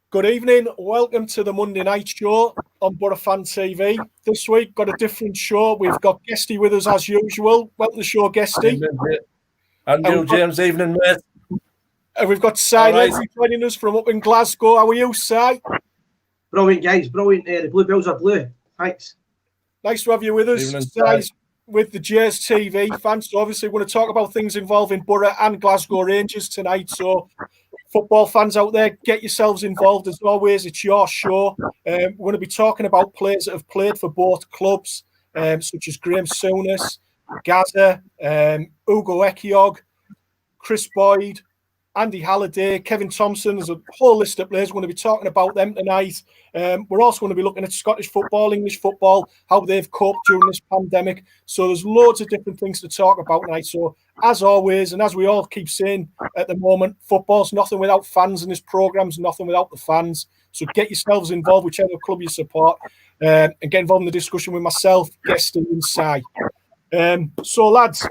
Good evening. Welcome to the Monday night show on Borough Fan TV. This week, got a different show. We've got Guesty with us as usual. Welcome to the show, Guesty. And you, James. Evening, mate. And we've got Si Leslie joining us from up in Glasgow. How are you, Si? Brilliant, guys. Brilliant. The Blue Bills are blue. Thanks. Nice to have you with us. Si's with the Gers TV fans. So obviously, we're going to talk about things involving Borough and Glasgow Rangers tonight. So football fans out there, get yourselves involved. As always, it's your show. We're going to be talking about players that have played for both clubs, such as Souness, Gaza, Ugo Ekiog, Chris Boyd, Andy Halliday, Kevin Thompson. There's a whole list of players. We're going to be talking about them tonight. We're also going to be looking at Scottish football, English football, how they've coped during this pandemic. So there's loads of different things to talk about tonight. So as always, and as we all keep saying at the moment, football's nothing without fans, and this program's nothing without the fans. So get yourselves involved, whichever club you support, and get involved in the discussion with myself, Guesty and Si. So lads,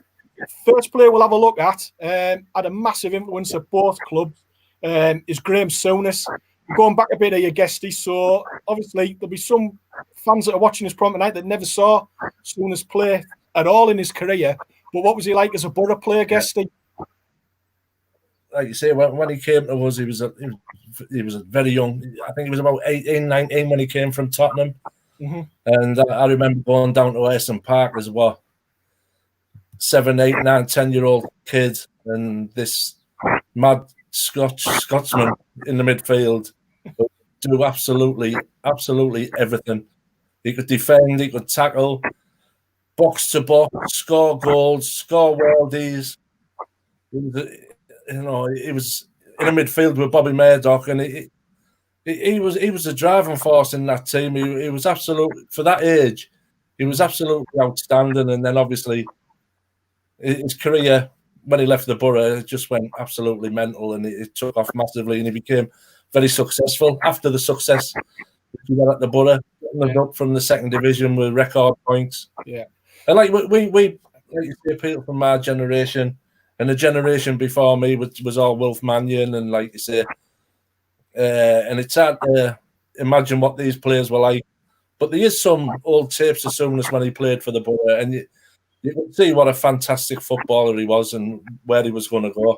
first player we'll have a look at, had a massive influence at both clubs, is Souness. Going back a bit here, Guesty, so obviously there'll be some fans that are watching this program tonight that never saw Souness play at all in his career. But what was he like as a Borough player, Guesty? Like you say, when he came to us, he was very young. I think he was about 18, 19 when he came from Tottenham. Mm-hmm. And I remember going down to Ayson Park as well. 7, 8, 9, 10-year-old kid, and this mad Scotsman in the midfield do absolutely everything. He could defend, he could tackle, box to box, score goals, score worldies. He was in the midfield with Bobby Murdoch, and he was a driving force in that team. He was absolutely, for that age, he was absolutely outstanding. And then obviously his career, when he left the Borough, it just went absolutely mental, and it took off massively, and he became very successful. After the success he got at the Borough, up from the second division with record points. Yeah, and like we like you say, people from our generation and the generation before me was all Wilf Mannion, and like you say, and it's hard to imagine what these players were like. But there is some old tapes of Souness when he played for the Borough, and you can see what a fantastic footballer he was and where he was going to go.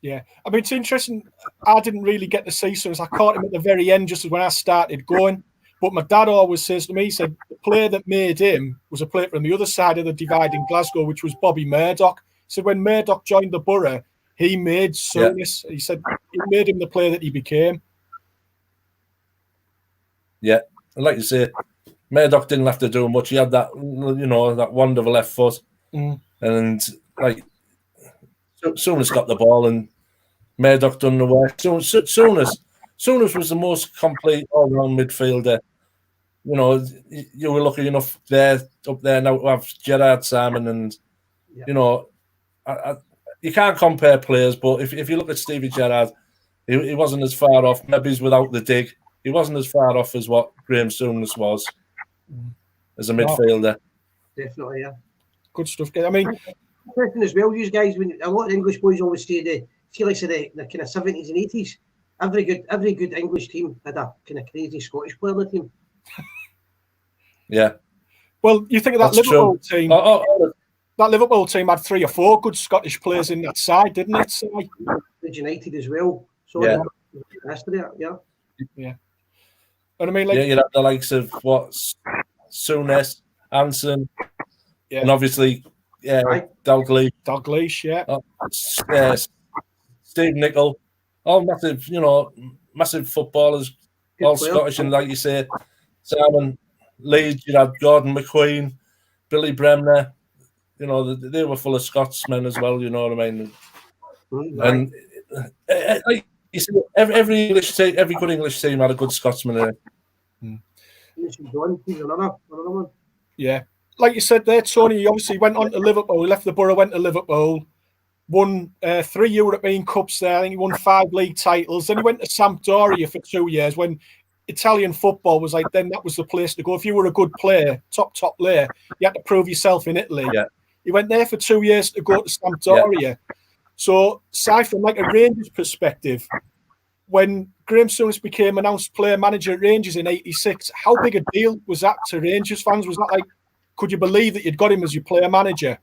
Yeah, I mean, it's interesting. I didn't really get to see Souness. I caught him at the very end, just when I started going. But my dad always says to me, he said, the player that made him was a player from the other side of the divide in Glasgow, which was Bobby Murdoch. He said when Murdoch joined the Borough, he made Souness. Yeah. He said he made him the player that he became. Yeah, and like you say, Murdoch didn't have to do much. He had that, that wonderful left foot. And like Souness got the ball and Murdoch done the work. Souness was the most complete all-round midfielder. You were lucky enough up there now to have Gerrard, Simon, and you can't compare players. But if you look at Stevie Gerrard, he wasn't as far off. Maybe he's without the dig. He wasn't as far off as what Souness was as a midfielder. Definitely, yeah. Good stuff. I mean, question as well, you guys. When a lot of English boys always say the kind of 70s and 80s. Every good English team had a kind of crazy Scottish player on the team. Yeah. Well, you think of that Liverpool team. That Liverpool team had 3 or 4 good Scottish players in that side, didn't it? United as well. So yeah. Yeah. But I mean, like, you have the likes of Souness, Hansen, and obviously, Dalglish, yeah. Steve Nicol, all massive footballers, good all player. Scottish, and like you say, Simon Leeds, you had Gordon McQueen, Billy Bremner, they were full of Scotsmen as well, you know what I mean? And like you see, every good English team had a good Scotsman in it. Yeah. Like you said there, Tony, he obviously went on to Liverpool. He left the Borough, went to Liverpool, won 3 European Cups there. I think he won 5 league titles. Then he went to Sampdoria for 2 years when Italian football was like, then that was the place to go. If you were a good player, top player, you had to prove yourself in Italy. Yeah. He went there for 2 years to go to Sampdoria. Yeah. So, aside from like a Rangers perspective, when Graham Souness became announced player manager at Rangers in '86. How big a deal was that to Rangers fans? Was that like, could you believe that you'd got him as your player manager?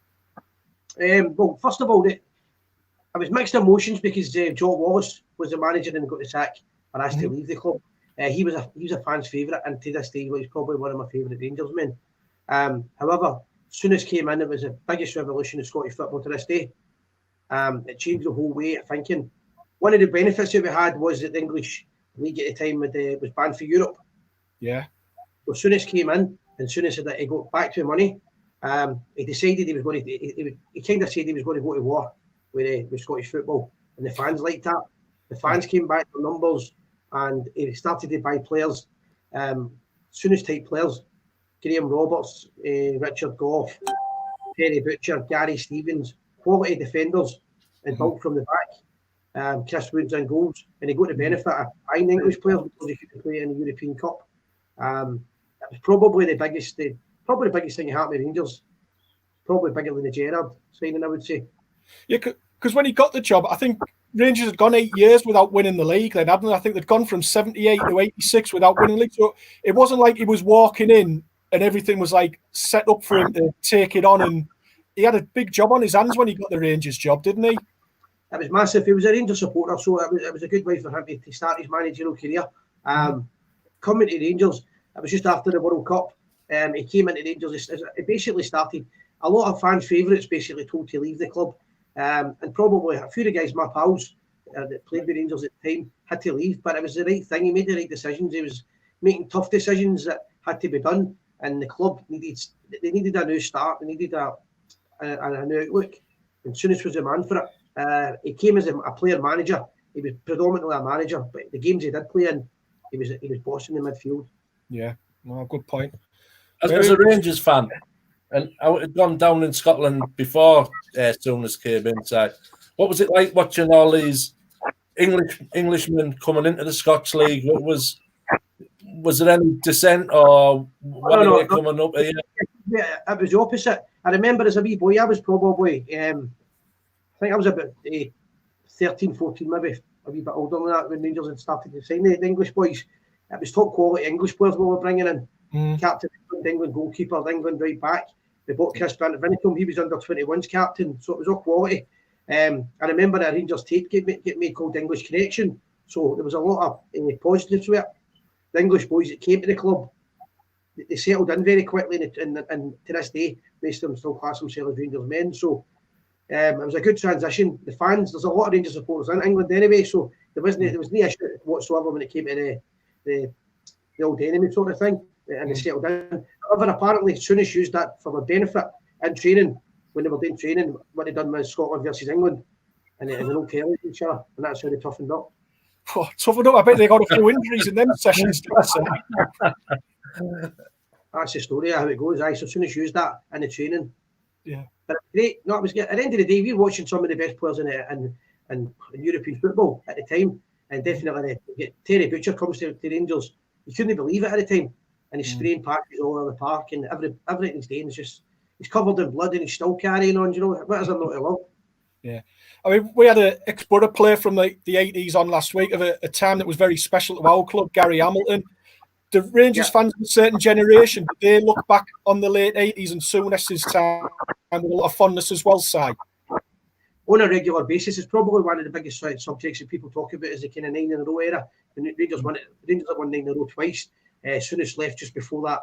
Well, first of all, I was mixed emotions because Joe Wallace was the manager and got the sack and asked to leave the club. He was a fan's favourite, and to this day, he's probably one of my favourite Rangers men. However, Souness came in, it was the biggest revolution in Scottish football to this day. It changed the whole way of thinking. One of the benefits that we had was that the English league at the time was banned for Europe. Yeah. So Souness came in, and Souness said that he got back to money. He decided he was going to. He kind of said he was going to go to war with Scottish football, and the fans liked that. The fans came back for numbers, and he started to buy players, Souness type players, Graham Roberts, Richard Gough, Terry Butcher, Gary Stevens, quality defenders, and built from the back. Chris Woods and goals, and he got the benefit of buying English players because he could play in the European Cup. It was probably the biggest thing that happened with Rangers. Probably bigger than the Gerrard signing, I would say. Yeah, because when he got the job, I think Rangers had gone 8 years without winning the league. Then, hadn't they? I think they'd gone from 78 to 86 without winning the league. So it wasn't like he was walking in and everything was like set up for him to take it on. And he had a big job on his hands when he got the Rangers job, didn't he? It was massive. He was a Rangers supporter, so it was a good way for him to start his managerial career. Coming to Rangers, it was just after the World Cup. He came into Rangers. It basically started. A lot of fans' favourites basically told to leave the club, and probably a few of the guys, my pals that played with Rangers at the time, had to leave. But it was the right thing. He made the right decisions. He was making tough decisions that had to be done, and the club needed a new start. They needed a new outlook, and Souness was the man for it. He came as a player manager. He was predominantly a manager, but the games he did play in, he was bossing the midfield. Yeah, well, good point. As a Rangers fan, and I had gone down in Scotland before Souness came inside. What was it like watching all these Englishmen coming into the Scotch League? Was there any dissent, or were they coming up here? Yeah, it was the opposite. I remember as a wee boy, I was probably, I think I was about 13, 14, maybe a wee bit older than that when Rangers had started to sign the English boys. It was top quality English players we were bringing in. Captain of England, goalkeeper, England right back. They bought Chris Vinicum, he was under 21s captain, so it was all quality. I remember a Rangers tape get made called English Connection, so there was a lot of positives to it. The English boys that came to the club, they settled in very quickly, and to this day, most of them still class themselves as Rangers men. So it was a good transition. The fans, there's a lot of Rangers supporters in England anyway, so there was no issue whatsoever when it came to the old enemy sort of thing, and they settled in. However, apparently Souness used that for their benefit in training. When they were doing training, what they done was Scotland versus England, and they don't care with each other, and that's how they toughened up. Oh, toughened up. I bet they got a few injuries in them sessions. That's the story of how it goes. So Souness used that in the training. Yeah, but great. No, it was good. At the end of the day, we were watching some of the best players in European football at the time, and definitely Terry Butcher comes to Rangers. You couldn't believe it at the time, and he's spraying patches all over the park, and everything he's doing is just, he's covered in blood and he's still carrying on. You know, what is there not to love? Yeah, I mean, we had an ex-Borough player from the 80s on last week of a time that was very special to our club, Gary Hamilton. The Rangers fans of a certain generation, they look back on the late 80s and Souness's time with a lot of fondness as well, Si. On a regular basis, it's probably one of the biggest subjects that people talk about is the kind of 9-in-a-row era. The Rangers had won 9 in a row twice. Souness left just before that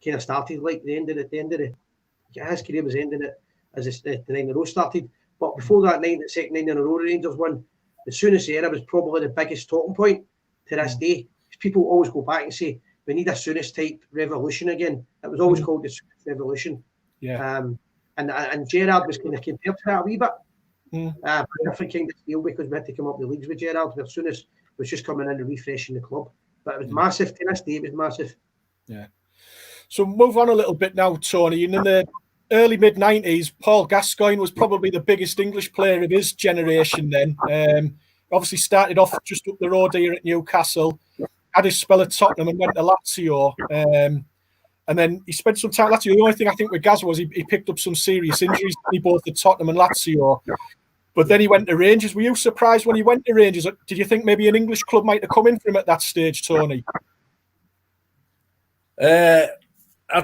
kind of started, like his career was ending it as the 9 in a row started. But before that, second 9 in a row the Rangers won, the Souness era was probably the biggest talking point to this day. People always go back and say, we need a Souness type revolution again. It was always called the Souness revolution. Yeah. And Gerrard was kind of compared to that a wee bit. Different kind of deal, because we had to come up the leagues with Gerrard, where Souness was just coming in and refreshing the club. But it was massive. To this day, it was massive. Yeah. So move on a little bit now, Tony. In the early mid-90s, Paul Gascoigne was probably the biggest English player of his generation then. Obviously started off just up the road here at Newcastle, had his spell at Tottenham and went to Lazio. And then he spent some time at Lazio. The only thing I think with Gaz was he picked up some serious injuries, both at Tottenham and Lazio. But then he went to Rangers. Were you surprised when he went to Rangers? Did you think maybe an English club might have come in for him at that stage, Tony? I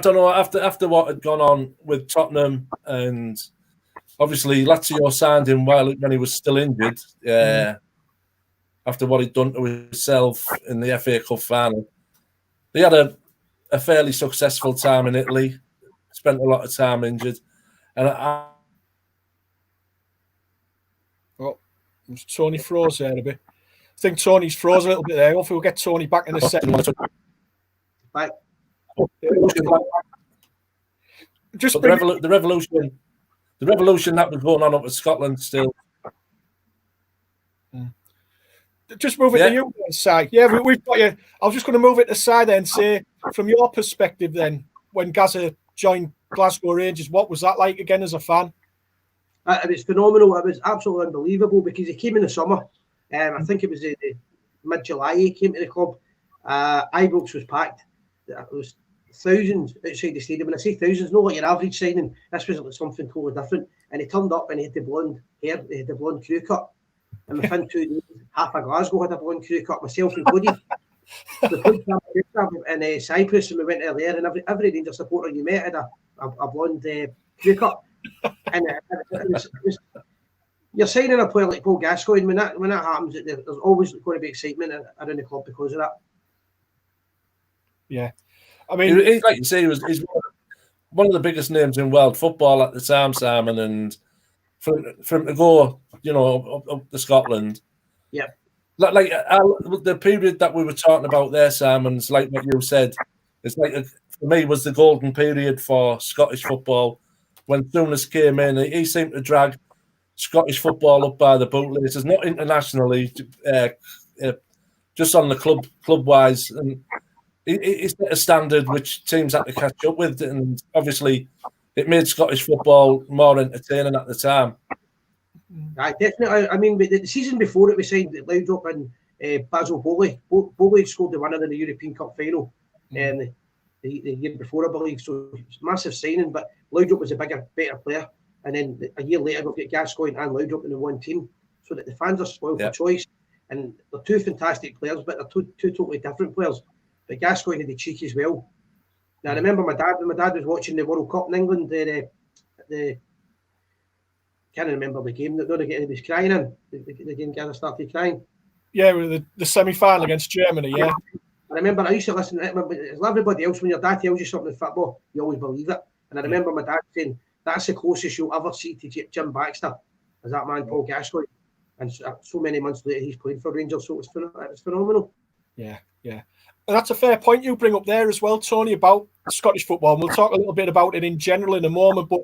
don't know. After what had gone on with Tottenham, and obviously Lazio signed him when he was still injured. After what he'd done to himself in the FA Cup final, he had a fairly successful time in Italy. Spent a lot of time injured, and Tony froze there a bit. I think Tony's froze a little bit there. Hopefully we'll get Tony back in a second. Right. Just the revolution that was going on up in Scotland still. Just move it to you, Si. Yeah, we've got you. I was just going to move it to Si then and say, from your perspective then, when Gazza joined Glasgow Rangers, what was that like again as a fan? It was phenomenal. It was absolutely unbelievable because he came in the summer. I think it was mid-July he came to the club. Ibrox was packed. There was thousands outside the stadium. When I say thousands, not like your average signing. This was like something totally different. And he turned up and he had the blonde hair, he had the blonde crew cut. And within 2 days, half of Glasgow had a blonde crew cut, myself included. We played in Cyprus and we went there, and every Rangers supporter you met had a blonde crew cut. And it was, you're signing a player like Paul Gascoigne. When that happens, there's always going to be excitement around the club because of that. Yeah, I mean, like you say, he's one of the biggest names in world football at the time, Simon. And for him to go, up to Scotland, yeah, like the period that we were talking about there, Simon's like what you said. It's like for me was the golden period for Scottish football. When Souness came in, he seemed to drag Scottish football up by the bootlaces, not internationally, just on the club wise, and he set a standard which teams had to catch up with, and obviously it made Scottish football more entertaining at the time. Right, definitely. I mean, the season before it, we signed Loudrup and Basil Bowley. Bowley scored the winner in the European Cup final the year before, I believe. So it's a massive signing, but Loudrup was a bigger, better player. And then a year later, we've got Gascoigne and Loudrup in the one team, so that the fans are spoiled for choice. And they're two fantastic players, but they're two totally different players. But Gascoigne had the cheek as well. Now, I remember my dad was watching the World Cup in England. Can't remember the game. He was crying in. The game kind of started crying. Yeah, the semi-final against Germany, yeah. I remember I used to listen to it. As everybody else, when your dad tells you something in football, you always believe it. And I remember my dad saying, that's the closest you'll ever see to Jim Baxter, as that man, Paul Gascoigne. And so many months later, he's played for Rangers, so it's phenomenal. Yeah. And that's a fair point you bring up there as well, Tony, about Scottish football. And we'll talk a little bit about it in general in a moment, but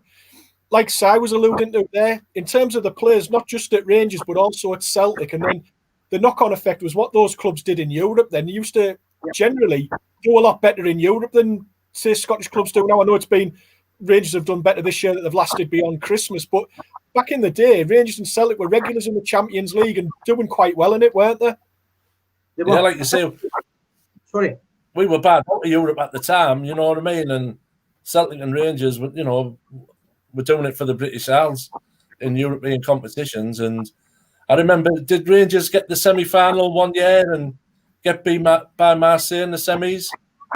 like Si was alluding to there, in terms of the players, not just at Rangers, but also at Celtic, and then the knock-on effect was what those clubs did in Europe. Then used to generally do a lot better in Europe than, say, Scottish clubs do now. I know it's been Rangers have done better this year that they've lasted beyond Christmas, but back in the day, Rangers and Celtic were regulars in the Champions League and doing quite well in it, weren't they? Yeah, like you say, sorry, we were bad out of Europe at the time. You know what I mean? And Celtic and Rangers, we're doing it for the British Isles in European competitions. And I remember, did Rangers get the semi-final one year and get beat by Marseille in the semis?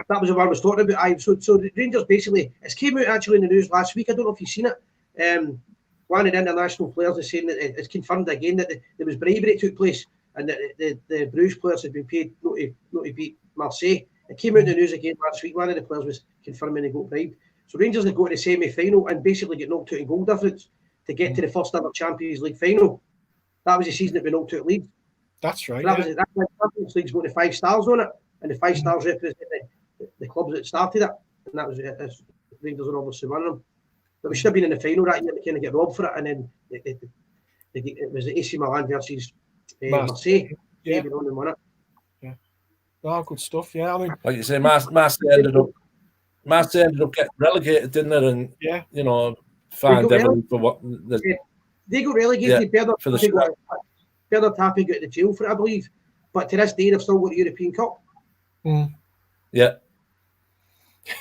That was the one I was talking about. So the Rangers basically, it came out actually in the news last week. I don't know if you've seen it. One of the international players is saying that it's confirmed again that there was bribery that took place and that the Bruges players had been paid not to beat Marseille. It came out in the news again last week. One of the players was confirming they got bribed. So Rangers had got to the semi-final and basically get knocked out in goal difference to get to the first ever Champions League final. That was the season that we knocked out Leeds. That's right. That's the Champions League's got the 5 stars on it, and the 5 stars represent the clubs that started it, and that was Rangers are obviously one of them. But we should have been in the final that year to kind of get robbed for it, and then it was the AC Milan versus Marseille. Yeah, we won it. Yeah. Oh, good stuff. Yeah, I mean, like you say, Marseille ended up getting relegated, didn't it? And find everything for what they got relegated. Bernard Tapie got to jail for it, I believe. But to this day, they've still got the European Cup. Yeah.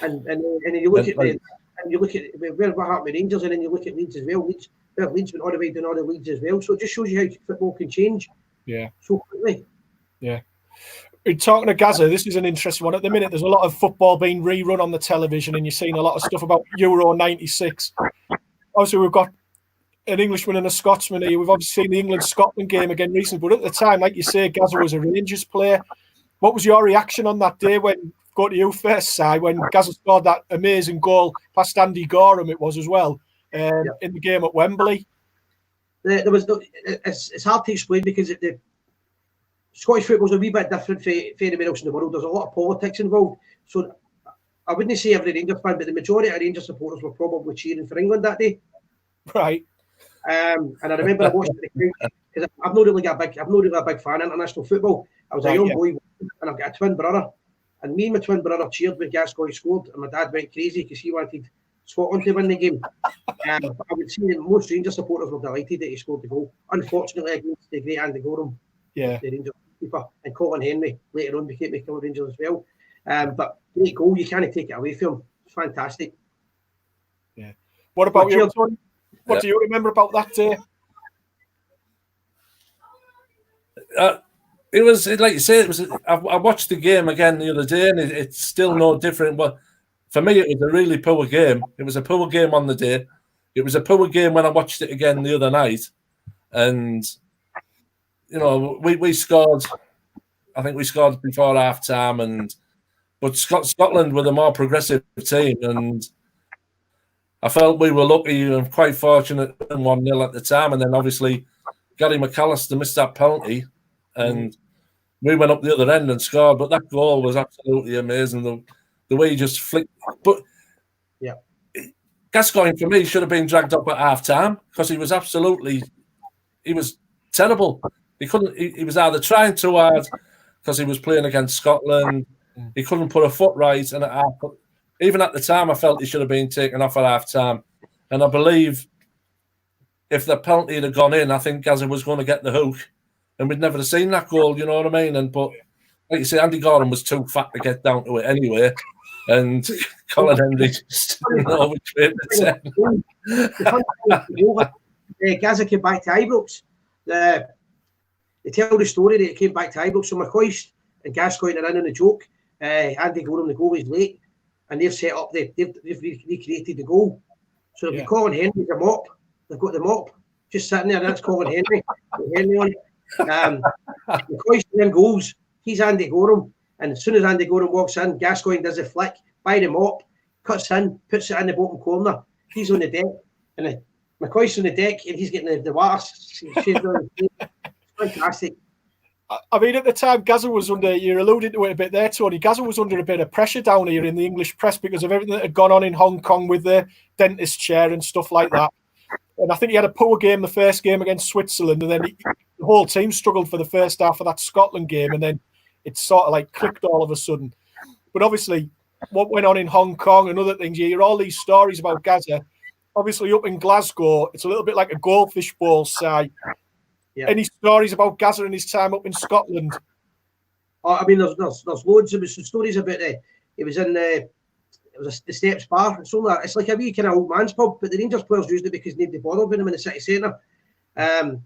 And you look at what happened with Rangers, and then you look at Leeds as well. where Leeds went all the way down all the leagues as well. So it just shows you how football can change. Yeah. So quickly. Yeah. Talking to Gaza, this is an interesting one. At the minute, there's a lot of football being rerun on the television, and you're seeing a lot of stuff about Euro 96. Obviously, we've got an Englishman and a Scotsman here. We've obviously seen the England-Scotland game again recently, but at the time, like you say, Gaza was a Rangers player. What was your reaction on that day when, go to you first, Si, when Gaza scored that amazing goal past Andy Gorham, it was as well, in the game at Wembley? It's hard to explain because the Scottish football's a wee bit different from anywhere else in the world. There's a lot of politics involved. So I wouldn't say every Rangers fan, but the majority of Rangers supporters were probably cheering for England that day. Right. And I remember I watched it because I'm not really a big fan of international football. I was a young boy and I've got a twin brother. And me and my twin brother cheered when Gascoigne scored, and my dad went crazy because he wanted Scotland to win the game. I would say that most Rangers supporters were delighted that he scored the goal. Unfortunately, against the great Andy Gorham, the Rangers keeper, and Colin Henry later on became the Killer Rangers as well. But great goal, you can't take it away from him. It's fantastic. Yeah. What about you, Tony? What do you remember about that day? It was, like you say, I watched the game again the other day, and it's still no different. But for me, it was a really poor game. It was a poor game on the day. It was a poor game when I watched it again the other night. And, you know, we scored, I think we scored before half time, but Scotland were the more progressive team, and I felt we were lucky and quite fortunate in 1-0 at the time. And then obviously Gary McAllister missed that penalty, and we went up the other end and scored. But that goal was absolutely amazing. The way he just flicked. But Gascoigne, for me, should have been dragged up at half time because he was terrible. He was either trying too hard because he was playing against Scotland. He couldn't put a foot right, and even at the time, I felt he should have been taken off at half time. And I believe if the penalty had gone in, I think Gaza was going to get the hook, and we'd never have seen that goal. You know what I mean? But like you say, Andy Gorham was too fat to get down to it anyway, and Colin Henry just didn't know which way to send. Gaza came back to Ibrox. They tell the story that he came back to Ibrox. So McCoist and Gascoigne are in on the joke. Andy Gorham, the goal is late, and they've set up. They've recreated the goal. So they've got Colin Henry the mop. They've got the mop just sitting there, and that's Colin Henry. Henry on it. McCoist then goals. He's Andy Gorham, and as soon as Andy Gorham walks in, Gascoigne does a flick by the mop, cuts in, puts it in the bottom corner. He's on the deck, and McCoist's on the deck, and he's getting the water. Fantastic. I mean, at the time, Gaza was under, you're alluding to it a bit there, Tony, Gaza was under a bit of pressure down here in the English press because of everything that had gone on in Hong Kong with the dentist chair and stuff like that. And I think he had a poor game the first game against Switzerland, and then the whole team struggled for the first half of that Scotland game, and then it sort of like clicked all of a sudden. But obviously, what went on in Hong Kong and other things, you hear all these stories about Gaza. Obviously, up in Glasgow, it's a little bit like a goldfish bowl side. Yeah. Any stories about Gaza and his time up in Scotland? I mean, there's loads. There was some stories about it. It was in the Steps Bar. It's like a wee kind of old man's pub, but the Rangers players used it because nobody bothered with him in the city centre. And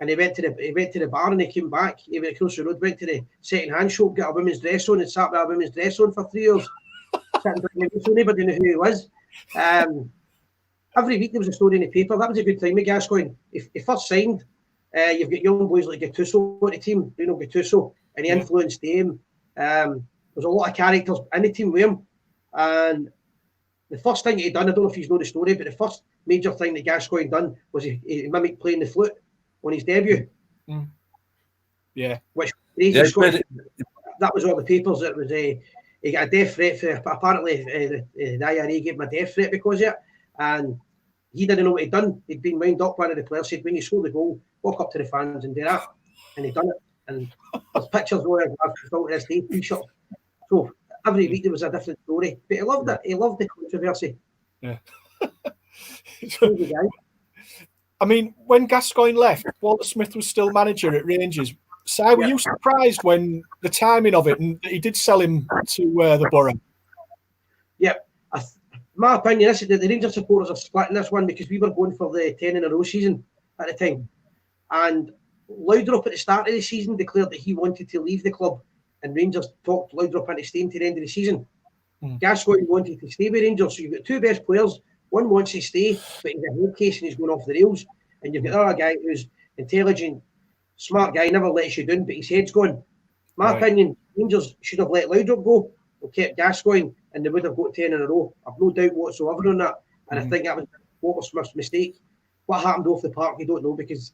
he went to the bar and he came back. He went across the road, went to the second-hand shop, got a women's dress on, and sat with a women's dress on for 3 years. So nobody knew who he was. Every week there was a story in the paper. That was a good time with Gascoigne. He first signed. You've got young boys like Gattuso on the team, Bruno Gattuso, and he influenced them. There's a lot of characters in the team with him. And the first thing he done, I don't know if you know the story, but the first major thing that Gascoigne done was he mimicked playing the flute on his debut. Yeah. Which that was all the papers. It was he got a death threat for, apparently the IRA gave him a death threat because of it. And he didn't know what he'd done. He'd been wound up. One of the players said, when you score the goal, walk up to the fans and do that. And he'd done it. And there's pictures where I've still to this day, t-shirt. So every week there was a different story. But he loved it. He loved the controversy. Yeah. I mean, when Gascoigne left, Walter Smith was still manager at Rangers. Si, were you surprised when the timing of it, and he did sell him to the Borough? Yeah. my opinion is that the Rangers supporters are splitting this one because we were going for the 10 in a row season at the time. And Laudrup at the start of the season declared that he wanted to leave the club, and Rangers talked Laudrup into staying to the end of the season. Gascoigne wanted to stay with Rangers, so you've got two best players. One wants to stay, but he's a head case and he's going off the rails. And you've got another guy who's intelligent, smart guy, never lets you down, but his head's gone. My opinion, Rangers should have let Laudrup go or kept Gascoigne, and they would have got 10 in a row. I've no doubt whatsoever on that. And I think that was Walter Smith's mistake. What happened off the park, we don't know, because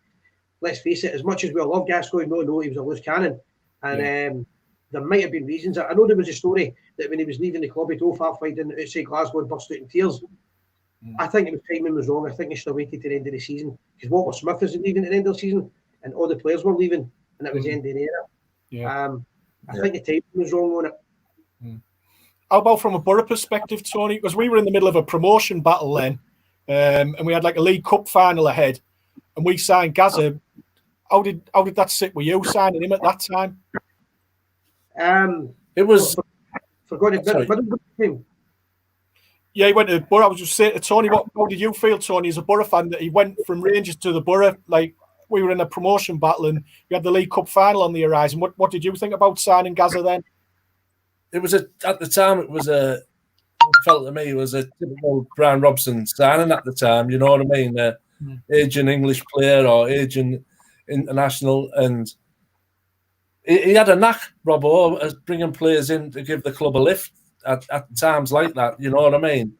let's face it, as much as we love Gascoigne, no, he was a loose cannon. And there might have been reasons. I know there was a story that when he was leaving the club, he drove halfway down outside Glasgow and burst out in tears. I think his timing was wrong. I think he should have waited to the end of the season, because Walter Smith was leaving at the end of the season and all the players were leaving, and it was the end of the era. I think the timing was wrong on it. How about from a Borough perspective, Tony? Because we were in the middle of a promotion battle then, and we had like a League Cup final ahead, and we signed Gazza. How did that sit with you signing him at that time? It was Yeah, he went to Borough. I was just saying to Tony, how did you feel, Tony, as a Borough fan, that he went from Rangers to the Borough? Like, we were in a promotion battle and we had the League Cup final on the horizon. What did you think about signing Gazza then? It was at the time, it felt to me, it was a typical Brian Robson signing at the time, you know what I mean? Aging English player or aging international, and he had a knack, Robbo, as bringing players in to give the club a lift at times like that, you know what I mean?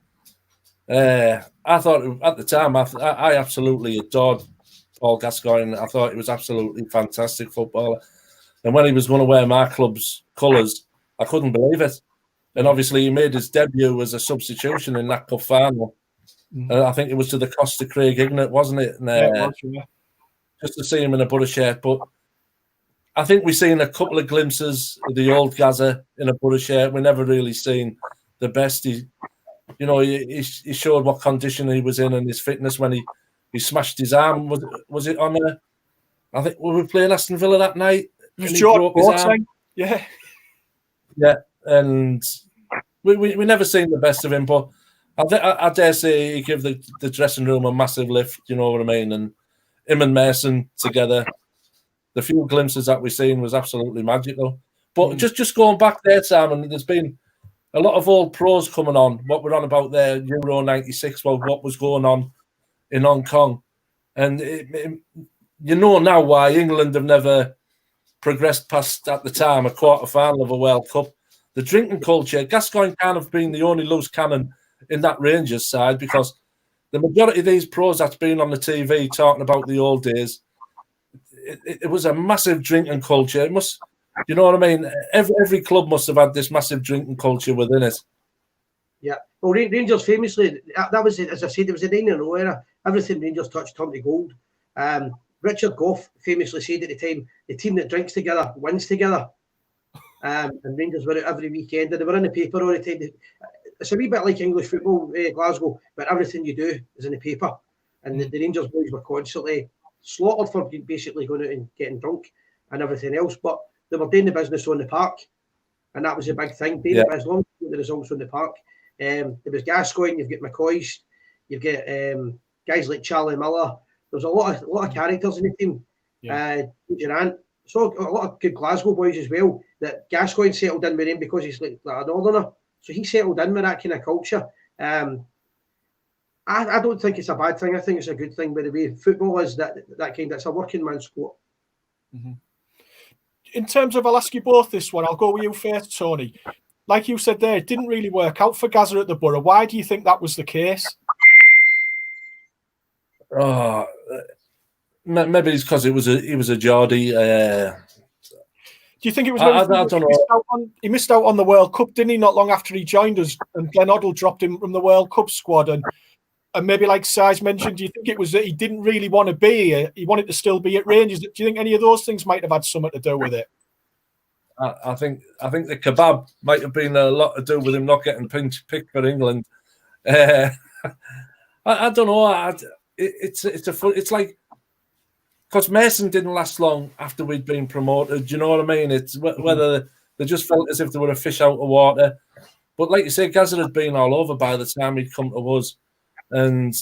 I thought at the time, I absolutely adored Paul Gascoigne. I thought he was absolutely fantastic footballer. And when he was going to wear my club's colours, I couldn't believe it. And obviously he made his debut as a substitution in that cup final. And I think it was to the cost of Craig Ignat, wasn't it? And, just to see him in a Borough shirt. But I think we've seen a couple of glimpses of the old Gazza in a Borough shirt. We never really seen the best. He showed what condition he was in and his fitness when he smashed his arm. Was it on a? I think were we playing Aston Villa that night? It was George. Yeah. Yeah, and we never seen the best of him, but I dare say he gave the dressing room a massive lift. You know what I mean? And him and Mason together, the few glimpses that we've seen was absolutely magical. But just going back there, Simon, there's been a lot of old pros coming on. What we're on about there, Euro '96, what was going on in Hong Kong, and you know now why England have never progressed past, at the time, a quarter-final of a World Cup. The drinking culture, Gascoigne kind of been the only loose cannon in that Rangers side, because the majority of these pros that's been on the TV talking about the old days, it was a massive drinking culture. It must, you know what I mean? Every club must have had this massive drinking culture within it. Yeah. Well, Rangers famously, that was, as I said, it was a 9-0 era. Everything Rangers touched turned to gold. Richard Gough famously said at the time, the team that drinks together wins together. And Rangers were out every weekend, and they were in the paper all the time. It's a wee bit like English football, Glasgow, but everything you do is in the paper. And the Rangers boys were constantly slaughtered for basically going out and getting drunk and everything else. But they were doing the business on the park, and that was a big thing. As long as you get the results on the park. There was Gascoigne, you've got McCoys, you've got guys like Charlie Miller. There's a lot of characters in the team. Gerrard. So a lot of good Glasgow boys as well. That Gascoigne settled in with him because he's like a northerner. So he settled in with that kind of culture. I don't think it's a bad thing. I think it's a good thing. By the way, football is that kind. That's a working man's sport. In terms of, I'll ask you both this one. I'll go with you first, Tony. Like you said there, it didn't really work out for Gazza at the Borough. Why do you think that was the case? Oh, maybe it's because he was a Geordie. Do you think it was? I don't know. He missed out on the World Cup, didn't he? Not long after he joined us, and Glenn Hoddle dropped him from the World Cup squad, and maybe like Size mentioned, do you think it was that he didn't really want to be here? He wanted to still be at Rangers. Do you think any of those things might have had something to do with it? I think the kebab might have been a lot to do with him not getting picked for England. I don't know. It's like, because Mason didn't last long after we'd been promoted. Do you know what I mean? It's whether they just felt as if they were a fish out of water. But like you say, Gazza had been all over by the time he'd come to us. And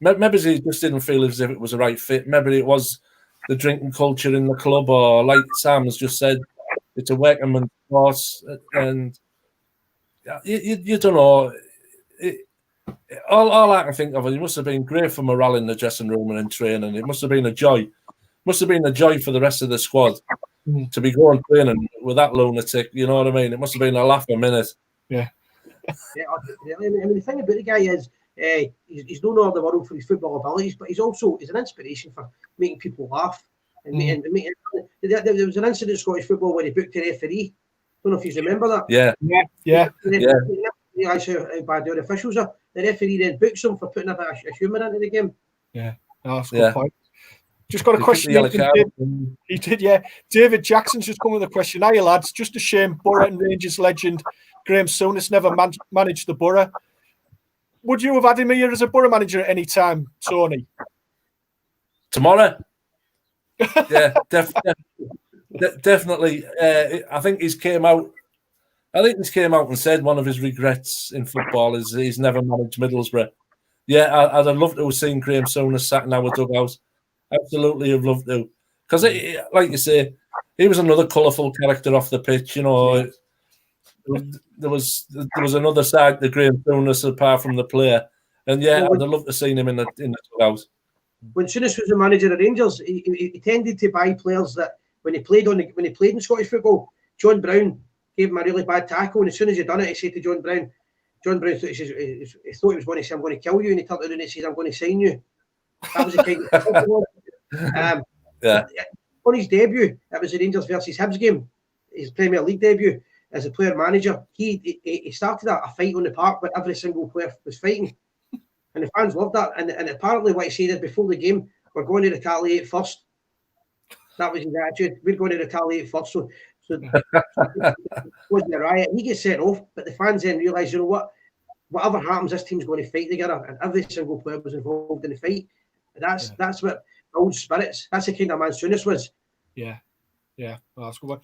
maybe he just didn't feel as if it was the right fit. Maybe it was the drinking culture in the club, or like Sam has just said, it's a working man's course. And you don't know. All I can think of, it must have been great for morale in the dressing room and in training. It must have been a joy. Must have been a joy for the rest of the squad to be going training with that lunatic. You know what I mean? It must have been a laugh a minute. Yeah. Yeah, I mean, the thing about the guy is he's known all the world for his football abilities, but he's an inspiration for making people laugh. And there was an incident in Scottish football where he booked a referee. Don't know if you remember that. Yeah. Realise how bad the officials are. The referee then books him for putting a bit of humour into the game. Yeah, that's a good point. Just got a question. He did, yeah. David Jackson's just come with a question. Hiya, lads. Just a shame Borough and Rangers legend Graham Souness never managed the Borough. Would you have had him here as a Borough manager at any time, Tony? Tomorrow? Yeah, definitely. I think he's came out and said one of his regrets in football is he's never managed Middlesbrough. Yeah, I'd have loved to have seen Graham Souness sat in our dugout. Absolutely have loved to. Because, like you say, he was another colourful character off the pitch. You know, there was another side to Graham Souness apart from the player. And yeah, I'd have loved to have seen him in the dugout. When Souness was the manager of Rangers, he tended to buy players that when he played in Scottish football, John Brown gave him a really bad tackle, and as soon as he done it, he said to John Brown thought he was going to say, "I'm going to kill you," and he turned around and he said, "I'm going to sign you." That was the kind of on his debut. It was the Rangers versus Hibs game, his Premier League debut as a player manager. He started a fight on the park, but every single player was fighting, and the fans loved that. And apparently, what he said before the game, "We're going to retaliate first." That was his attitude. We're going to retaliate first. So wasn't a riot. He gets sent off, but the fans then realise, you know what? Whatever happens, this team's going to fight together, and every single player was involved in the fight. And that's what builds spirits. That's the kind of man Souness was. Yeah, well, that's a good one.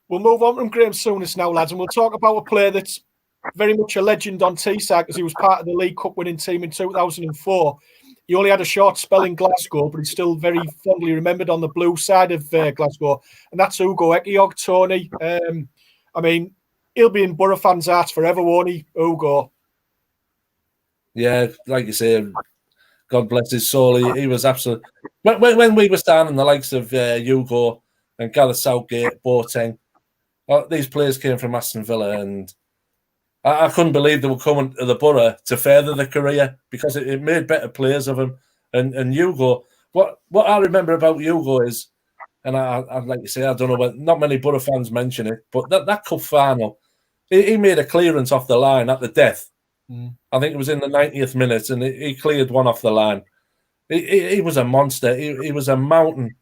We'll move on from Graham Souness now, lads, and we'll talk about a player that's very much a legend on Teesside because he was part of the League Cup winning team in 2004. He only had a short spell in Glasgow, but he's still very fondly remembered on the blue side of Glasgow, and that's Ugo Ekiog, Tony. I mean, he'll be in Borough fans' hearts forever, won't he, Ugo? Yeah, like you say, God bless his soul. He was absolute. When we were standing, the likes of Ugo and Gareth Southgate, Boateng, these players came from Aston Villa, and I couldn't believe they were coming to the Borough to further their career because it made better players of him. And Ugo, what I remember about Ugo is, and I'd like to say, I don't know, but not many Borough fans mention it, but that cup final, he made a clearance off the line at the death. I think it was in the 90th minute, and he cleared one off the line. He was a monster. He was a mountain.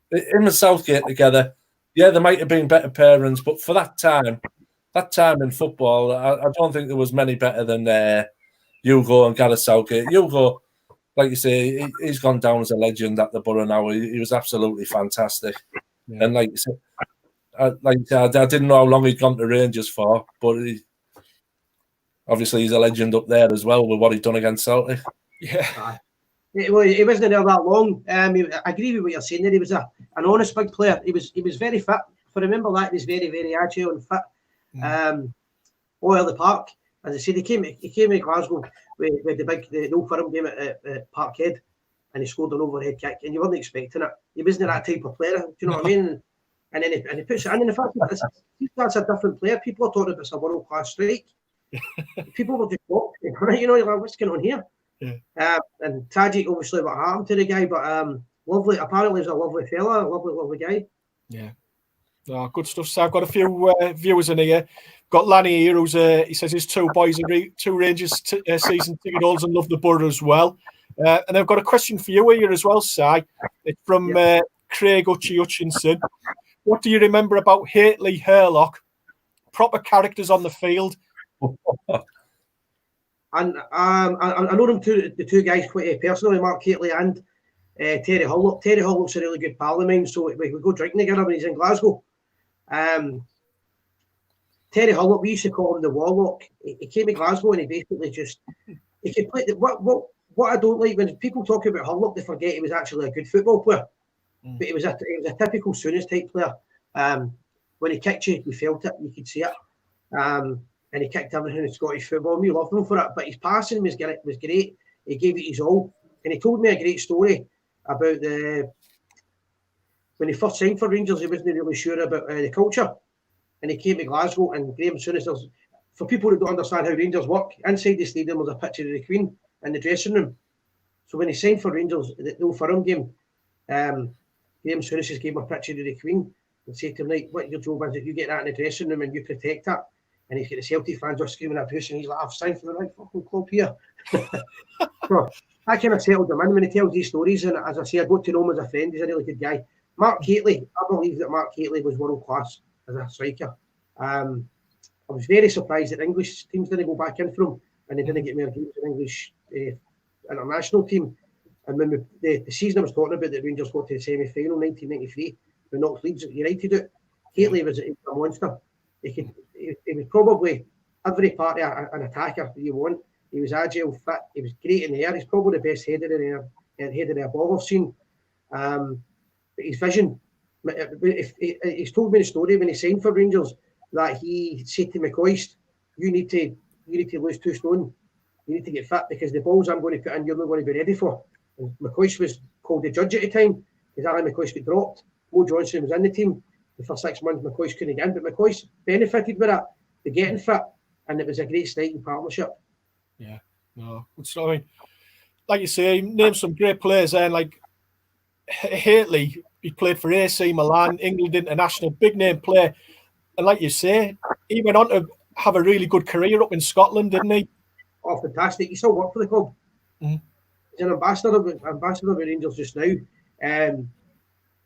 Him and Southgate together, yeah, they might have been better parents, but for that time in football, I don't think there was many better than Ugo and Gareth Southgate. Ugo, like you say, he's gone down as a legend at the Borough now. He was absolutely fantastic. Yeah. And like you said, I didn't know how long he'd gone to Rangers for, but obviously he's a legend up there as well with what he'd done against Celtic. Yeah. Well, he wasn't there that long. I agree with what you're saying there. He was an honest big player. He was very fit. If I remember that, he was very, very agile and fit. All over the park. As I said, he came to Glasgow with the Old Firm game at Parkhead, and he scored an overhead kick, and you weren't expecting it. He wasn't that type of player. Do you know what I mean? And then he puts it in, and the fact that's a different player. People are talking about it's a world class strike. People were just shocked. You know, you're like, what's going on here? Yeah. And tragic, obviously, what happened to the guy, but lovely. Apparently, he's a lovely fella, a lovely guy. Yeah. Oh, good stuff. So I've got a few viewers in here. Got Lanny here, he says his two boys are two Rangers season ticket holders and love the Borough as well. And I've got a question for you here as well, Si. It's from Craig Hutchinson. What do you remember about Hateley Hurlock? Proper characters on the field. And I know the two guys quite personally, Mark Hateley and Terry Hurlock. Terry Hurlock's a really good pal of mine, so we go drinking together when he's in Glasgow. Terry Hullock, we used to call him the Warlock. He came to Glasgow and he basically just he could play. What I don't like when people talk about Hullock, they forget he was actually a good football player. But he was a typical Souness type player. When he kicked you felt it, you could see it. And he kicked everything in Scottish football. We loved him for it. But his passing was great. He gave it his all. And he told me a great story about when he first signed for Rangers, he wasn't really sure about the culture. And he came to Glasgow, and Graham Souness, for people who don't understand how Rangers work, inside the stadium was a picture of the Queen in the dressing room. So when he signed for Rangers, the Old Firm game, Graham Souness just gave him a picture of the Queen and said to him, like, what your job is that you get that in the dressing room and you protect that. And he's got the Celtic fans just screaming at Bruce, and he's like, I've signed for the right fucking club here. So I kind of settled him in when he tells these stories, and as I say, I got to know him as a friend. He's a really good guy. Mark Gately, I believe that Mark Gately was world class as a striker. I was very surprised that English teams didn't go back in for him, and they didn't get more games in English international team. And when the season I was talking about, the Rangers got to the semi-final 1993, we knocked Leeds United out. Gately was a monster. He was probably every part of an attacker that you want. He was agile, fit. He was great in the air. He's probably the best header in the ball I've seen. But his vision. He's told me the story when he signed for Rangers that he said to McCoist, "You need to lose 2 stone. You need to get fit because the balls I'm going to put in, you're not going to be ready for." And McCoist was called the judge at the time because Ali McCoist got dropped. Mo Johnson was in the team. For 6 months, McCoist couldn't get in, but McCoist benefited with that, the getting fit, and it was a great starting partnership. Yeah, no, it's I mean, like you say, name some great players there. Like Hateley, he played for AC Milan, England international, big name player, and like you say, he went on to have a really good career up in Scotland, didn't he? Oh, fantastic! He still works for the club. Mm-hmm. He's an ambassador of Rangers just now.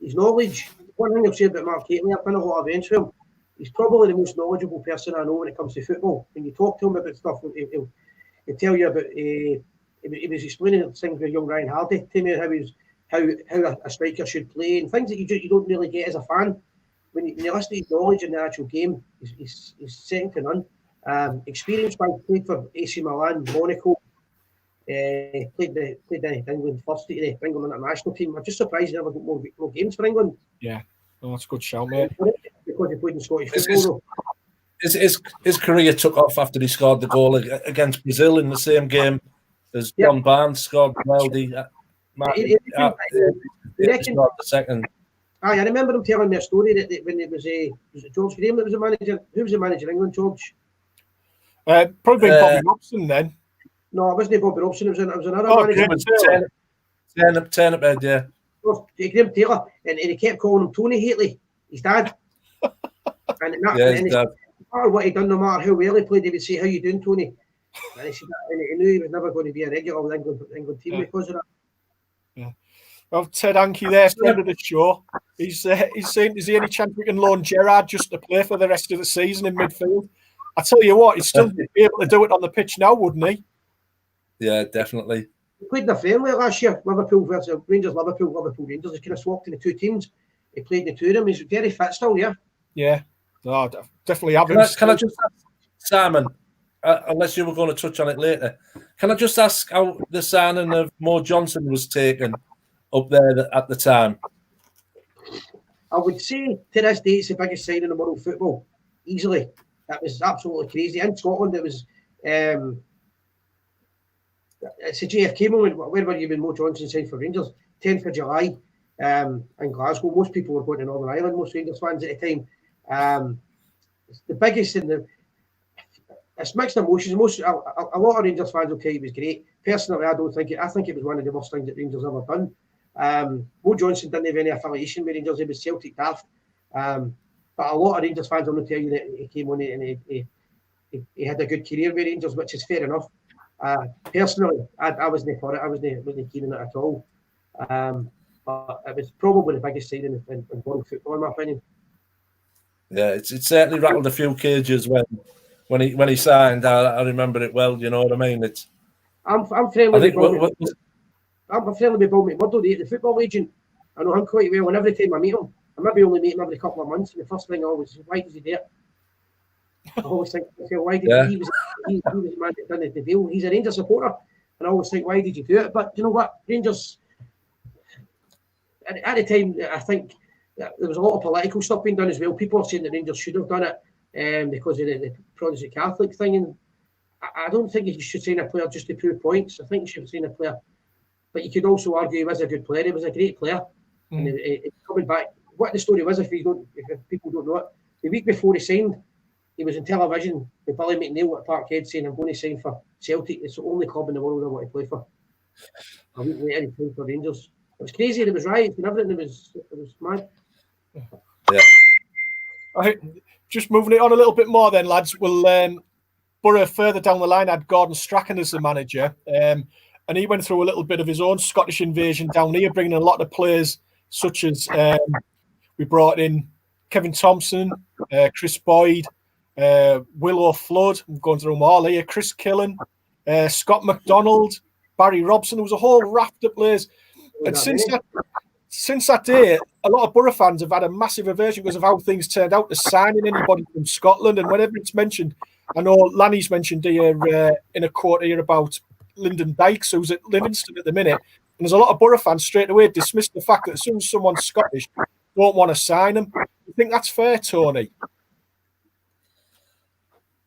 His knowledge. One thing I'll say about Mark Gately, I've done a lot of events with him. He's probably the most knowledgeable person I know when it comes to football. When you talk to him about stuff, he'll tell you about. He was explaining things with young Ryan Hardy to me how a striker should play and things that you don't really get as a fan. When you listen to his knowledge in the actual game, he's second to none. Experience-wise, played for AC Milan, Monaco. Played the England first, the England international team. I'm just surprised he never got more games for England. Yeah, well, that's a good shout, mate. Because he played in Scottish football. His career took off after he scored the goal against Brazil in the same game as John Barnes scored penalty. He scored the second. I remember him telling me a story that when it was George Graham that was the manager. Who was the manager in England, George? Probably Bobby Robson then. No, it wasn't Bobby Robson. It was another manager. Turnip head, yeah. Graham Taylor, and he kept calling him Tony Hateley, his dad. And his dad. No matter what he done, no matter how well he played, he would say, "How you doing, Tony?" And he said that, and he knew he was never going to be a regular with England team because of that. Yeah. Well, Ted Hankey there, friend of the show. He's saying, is there any chance we can loan Gerrard just to play for the rest of the season in midfield? I tell you what, he'd still be able to do it on the pitch now, wouldn't he? Yeah, definitely. He played in the friendly last year, Liverpool versus Rangers, Liverpool Rangers. He kind of swapped in the 2 teams. He played in the 2 of them. He's very fit still, yeah. Yeah, no, definitely have him. Can I just ask, Simon, unless you were going to touch on it later, can I just ask how the signing of Mo Johnson was taken up there at the time? I would say to this day it's the biggest signing in world football, easily. That was absolutely crazy. In Scotland, it was... it's a JFK moment. Where were you when Mo Johnson signed for Rangers? 10th of July in Glasgow. Most people were going to Northern Ireland, most Rangers fans at the time. It's the biggest in the... It's mixed emotions. A lot of Rangers fans will tell you it was great. Personally, I don't think it. I think it was one of the worst things that Rangers ever done. Mo Johnson didn't have any affiliation with Rangers. He was Celtic daft. But a lot of Rangers fans will tell you that he came on and he had a good career with Rangers, which is fair enough. Personally, I wasn't for it. I wasn't keen on it at all. But it was probably the biggest signing in world football, in my opinion. Yeah, it certainly rattled a few cages when he signed. I remember it well. You know what I mean? I'm friendly with I'm friendly with Bob McMurdo, the football agent. I know him quite well, and every time I meet him, I maybe only meet him every couple of months. And the first thing I always say, why does he do it? I always think, why did he was the man that done the deal. He's a Rangers supporter, and I always think, why did you do it? But you know what, Rangers at the time, I think there was a lot of political stuff being done as well. People are saying that Rangers should have done it because of the Protestant Catholic thing, and I don't think you should sign a player just to prove points. I think you should sign a player, but you could also argue he was a good player. He was a great player, and coming back. What the story was, if people don't know it, the week before he signed, he was on television with Billy McNeil at Parkhead saying, "I'm going to sign for Celtic. It's the only club in the world I want to play for." A week later, he played for Rangers. It was crazy. There was riots and everything. It was mad. Yeah. Just moving it on a little bit more, then, lads. We'll Borough further down the line had Gordon Strachan as the manager, and he went through a little bit of his own Scottish invasion down here, bringing in a lot of players such as we brought in Kevin Thompson, Chris Boyd, Willow Flood. I'm going through them all here. Chris Killen, Scott McDonald, Barry Robson. There was a whole raft of players. And since that day, a lot of Borough fans have had a massive aversion because of how things turned out to signing anybody from Scotland. And whenever it's mentioned, I know Lanny's mentioned here in a quote here about Lyndon Dykes, who's at Livingston at the minute. And there's a lot of Borough fans straight away dismissed the fact that as soon as someone's Scottish, don't want to sign them. You think that's fair, Tony?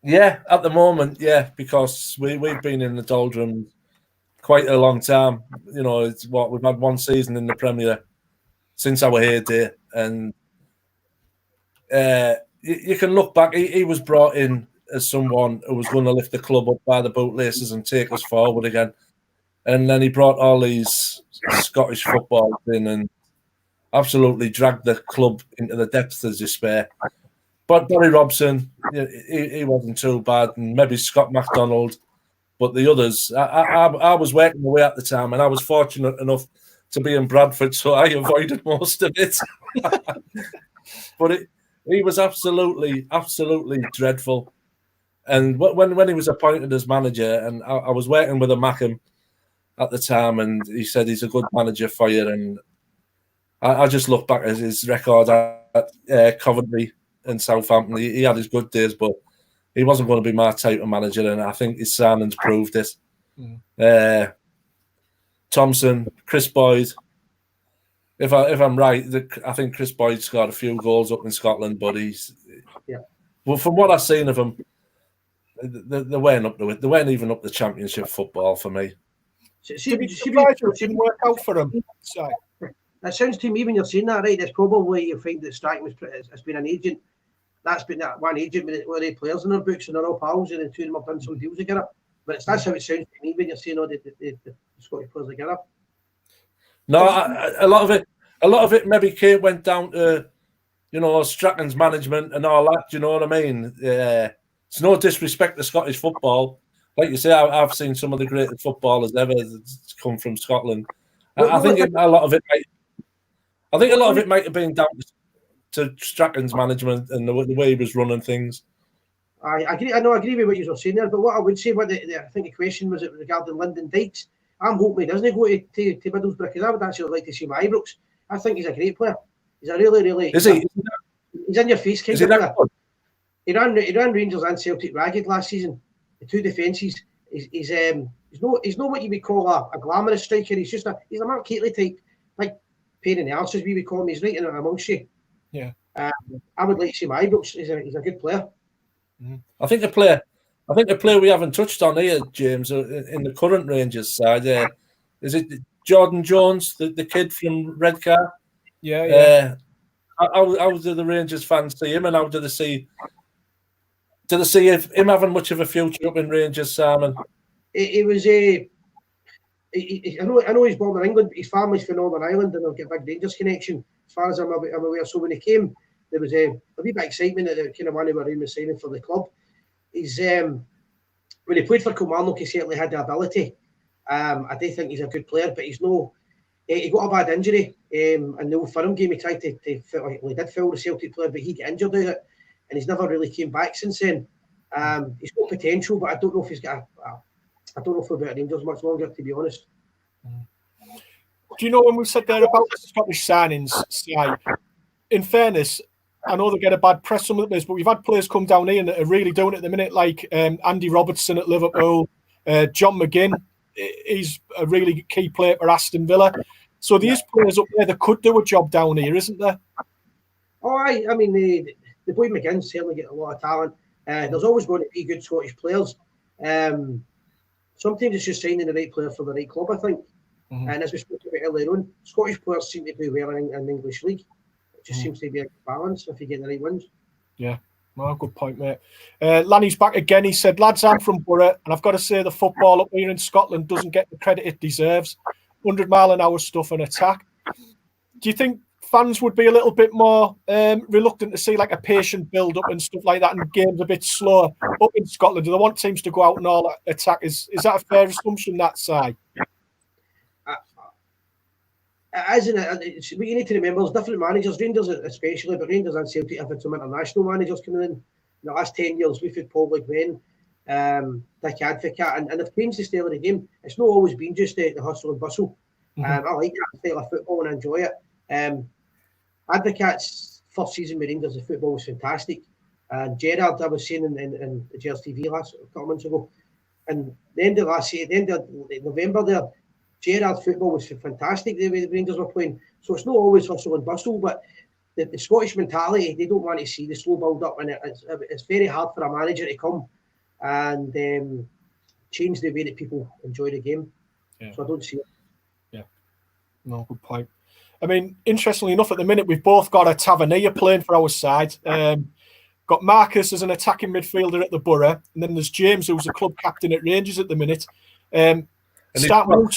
Yeah, at the moment, yeah, because we've been in the doldrums quite a long time. You know, it's we've had one season in the Premier since our heyday, and you can look back. He was brought in as someone who was going to lift the club up by the bootlaces and take us forward again. And then he brought all these Scottish footballers in and absolutely dragged the club into the depths of despair. But Barry Robson, he wasn't too bad, and maybe Scott MacDonald. But the others, I was working away at the time, and I was fortunate enough to be in Bradford, so I avoided most of it. But he was absolutely dreadful. And when he was appointed as manager, and I was working with a Mackham at the time, and he said he's a good manager for you. And I just look back at his record at Coventry and Southampton. He had his good days, but he wasn't going to be my type of manager, and I think his signings proved it. Thompson, Chris Boyd. If I'm right, I think Chris Boyd scored a few goals up in Scotland, but well, from what I've seen of him, they weren't up to it. They weren't even up to Championship football for me. It didn't work out for him. That sounds to me, when you're saying that, right, it's probably you find that Strachan has been an agent. That's been that one agent with the players in their books, and they're all pals, and the two of them have done some deals together. But that's how it sounds to me when you're saying all the Scottish players together. No, a lot of it maybe went down to, you know, Strachan's management and all that. Do you know what I mean? It's no disrespect to Scottish football. Like you say, I've seen some of the greatest footballers ever come from Scotland. I think a lot of it might have been down to Strachan's management and the way he was running things. I agree. I agree with what you were saying there. But what I would say, I think the question was regarding Lyndon Dykes. I'm hoping he doesn't go to Middlesbrough, because I would actually like to see my Ibrox. I think he's a great player. He's a really. Is he? He's in your face kind of player. He ran Rangers and Celtic ragged last season. The two defences. He's not what you would call a glamorous striker. He's a Mark Keatley type, like pain in the arse as we would call him. He's right in amongst you. Yeah. I would like to see my Ibrox. He's a good player. Mm-hmm. I think the player we haven't touched on here, James, in the current Rangers side, is it Jordan Jones, the kid from Redcar? Yeah. How do the Rangers fans see him, and how do they see him having much of a future up in Rangers, Simon? It was I know he's born in England, but his family's from Northern Ireland, and they'll get a big Rangers connection, as far as I'm aware. So when he came, there was a wee bit of excitement at the kind of money he was signing for the club. He's when he played for Kilmarnock, he certainly had the ability. I do think he's a good player, but he's no. He got a bad injury in the Old Firm game. He tried to he did foul the Celtic player, but he got injured out of it, and he's never really came back since then. He's got potential, but I don't know if he's got. I don't know if he'll be at Rangers much longer, to be honest. Do you know when we said there about the Scottish signings, in fairness, I know they get a bad press, some of the players, but we've had players come down here and are really doing it at the minute, like Andy Robertson at Liverpool, John McGinn. He's a really key player for Aston Villa. So these players up there that could do a job down here, isn't there? Oh, I mean, the boy McGinn certainly get a lot of talent. There's always going to be good Scottish players. Sometimes it's just signing the right player for the right club, I think. And as we spoke about earlier on, Scottish players seem to do well in the English league. It just seems to be a balance if you get the right ones. Yeah. Well, good point, mate. Lanny's back again. He said, lads, I'm from Borough, and I've got to say the football up here in Scotland doesn't get the credit it deserves. 100-mile-an-hour stuff and attack. Do you think fans would be a little bit more reluctant to see like a patient build-up and stuff like that and games a bit slower up in Scotland? Do they want teams to go out and all attack? Is that a fair assumption, that side? What you need to remember, there's different managers, Rangers especially, but Rangers and Celtic have had some international managers coming in the last 10 years. We've had Paul Le Guen, Dick Advocat, and they've changed the style of the game. It's not always been just the hustle and bustle. I like that style of football and I enjoy it. Advocat's first season with Rangers, the football was fantastic. And Gerrard, I was saying in the Gers TV a couple of months ago, and the end of November there, Gerrard football was fantastic the way the Rangers were playing. So it's not always hustle and bustle, but the Scottish mentality, they don't want to see the slow build up, and it's very hard for a manager to come and change the way that people enjoy the game. So I don't see it. No, good point. I mean, interestingly enough, at the minute, we've both got a Tavernier playing for our side. Got Marcus as an attacking midfielder at the Borough, and then there's James, who's the club captain at Rangers at the minute. He's got more